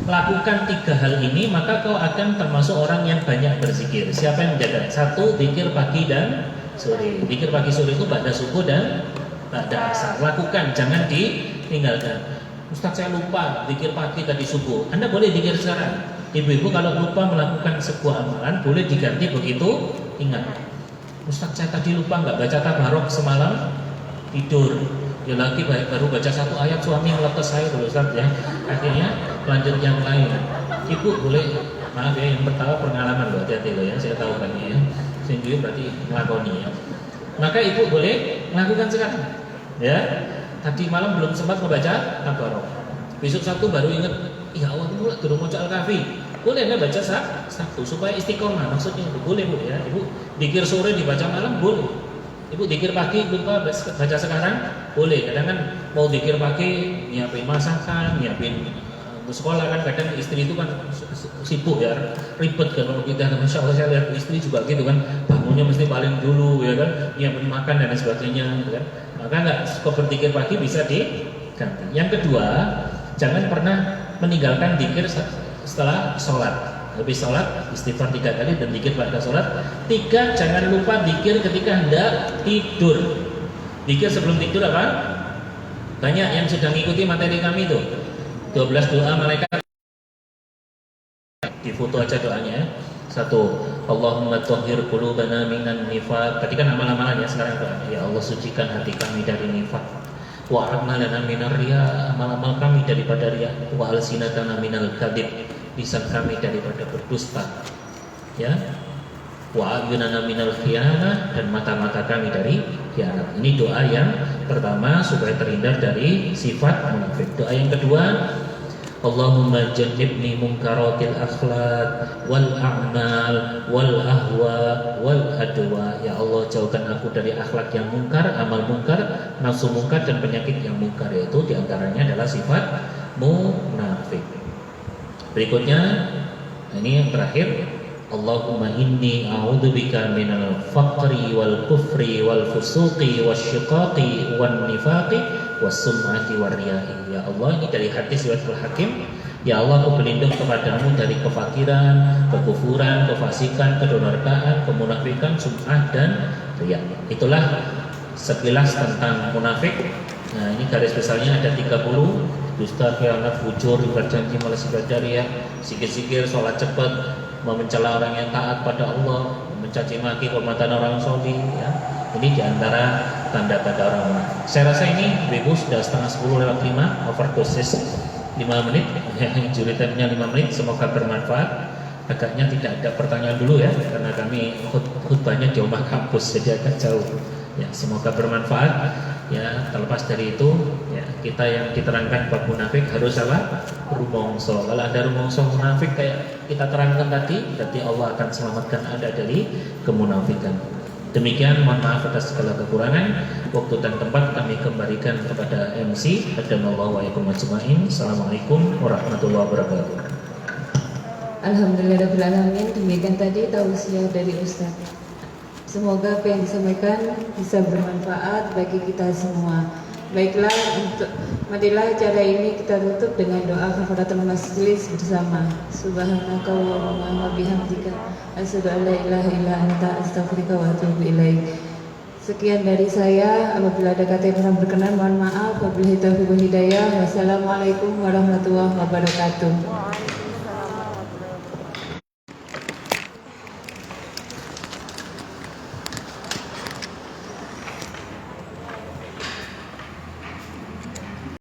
lakukan 3 hal ini maka kau akan termasuk orang yang banyak berzikir. Siapa yang menjaga? 1, zikir pagi dan sore. Zikir pagi sore itu pada subuh dan pada asar. Lakukan, jangan ditinggalkan. Ustadz saya lupa zikir pagi tadi subuh. Anda boleh zikir sekarang. Ibu-ibu kalau lupa melakukan sebuah amalan boleh diganti begitu ingat. Ustadz saya tadi lupa nggak baca tabarok semalam, tidur ya lagi baru baca 1 ayat suami melepas saya dulu Ustaz ya, akhirnya lanjut yang lain. Ibu boleh, maaf ya yang pertama pengalaman loh, hati-hati loh ya, saya tahu kan ya, sehingga berarti melakoni ya. Maka ibu boleh melakukan sekarang ya. Tadi malam belum sempat membaca tabarok, besok Sabtu baru ingat ya Allah mulai turun baca Al-Kahfi, boleh Anda baca Sabtu supaya istiqomah, maksudnya boleh Bu ya. Ibu dikir sore dibaca malam boleh. Ibu dikir pagi lupa baca sekarang boleh. Kadang kan mau dikir pagi nyiapin masakan, nyiapin sekolah kan, kadang istri itu kan sibuk ya, ribet kan kalau kita. Masya Allah saya lihat istri juga gitu kan, bangunnya mesti paling dulu ya kan, nyiapin makan dan sebagainya gitu kan. Maka nggak suka berzikir pagi bisa diganti. Yang kedua, jangan pernah meninggalkan zikir setelah sholat. Habis sholat istighfar 3 kali dan zikir pada sholat. 3, jangan lupa zikir ketika hendak tidur. Zikir sebelum tidur apa? Banyak yang sudah mengikuti materi kami itu 12 doa malaikat. Di foto aja doanya. 1, Allahumma tahhir qulubana minan nifaq. Tadi kan amal-amalannya, sekarang doa. Ya Allah, sucikan hati kami dari nifaq. Wa a'malana minar riya, amal-amal kami daripada riya. Wa alsinatana minal kadhib, lisan kami daripada berdusta. Ya. Wa ayunana minal khiyanah, dan mata-mata kami dari khianat. Ini doa yang pertama supaya terhindar dari sifat munafik. Doa yang kedua, Allahumma jannibni munkaratil akhlaq wal a'mal wal ahwa wal adwa. Ya Allah, jauhkan aku dari akhlak yang mungkar, amal mungkar, nafsu mungkar, dan penyakit yang mungkar. Yaitu diantaranya adalah sifat munafik. Berikutnya, ini yang terakhir, Allahumma inni a'udzubika minal faqri wal kufri wal fusuqi wasyiqaqi wan nifaqi wassum'ati warriya'i. Ya Allah, ini dari hadis riwayat Al-Hakim. Ya Allah, aku berlindung kepadamu dari kefakiran, kekufuran, kefasikan, kedurhakaan, kemunafikan, sum'ah, dan riya. Itulah sekilas tentang munafik. Nah, ini garis besarnya ada 30. Dusta, khianat, fujur, berjanji, malas ibadah, riya, zikir-zikir, sholat cepat, mencela orang yang taat pada Allah, mencaci maki kehormatan orang soleh, ya. Ini diantara tanda-tanda orang munafik. Saya rasa ini Ibu sudah setengah 10 lewat 5, overdosis 5 menit, juri time-nya 5 menit. Semoga bermanfaat. Agaknya tidak ada pertanyaan dulu ya, karena kami khutbahnya di rumah kampus, jadi agak jauh. Ya, semoga bermanfaat. Ya, terlepas dari itu, ya, kita yang diterangkan bab munafik harus apa? Rumongso. Kalau ada rumongso munafik kayak kita terangkan tadi, berarti Allah akan selamatkan Anda dari kemunafikan. Demikian, mohon maaf atas segala kekurangan. Waktu dan tempat kami kembalikan kepada MC. Hadanallahu wa iyyakum ajmain. Assalamualaikum warahmatullahi wabarakatuh. Alhamdulillahirabbil alamin. Demikian tadi tausiah dari Ustaz. Semoga apa yang disampaikan bisa bermanfaat bagi kita semua. Baiklah, untuk marilah acara ini kita tutup dengan doa kafaratul majlis bersama. Subhanaka wa bihamdika asyhadu an la ilaha illa anta astaghfiruka wa atubu ilaik. Sekian dari saya. Apabila ada kata yang kurang berkenan, mohon maaf. Wabillahi taufiq wal hidayah. Wassalamualaikum warahmatullahi wabarakatuh.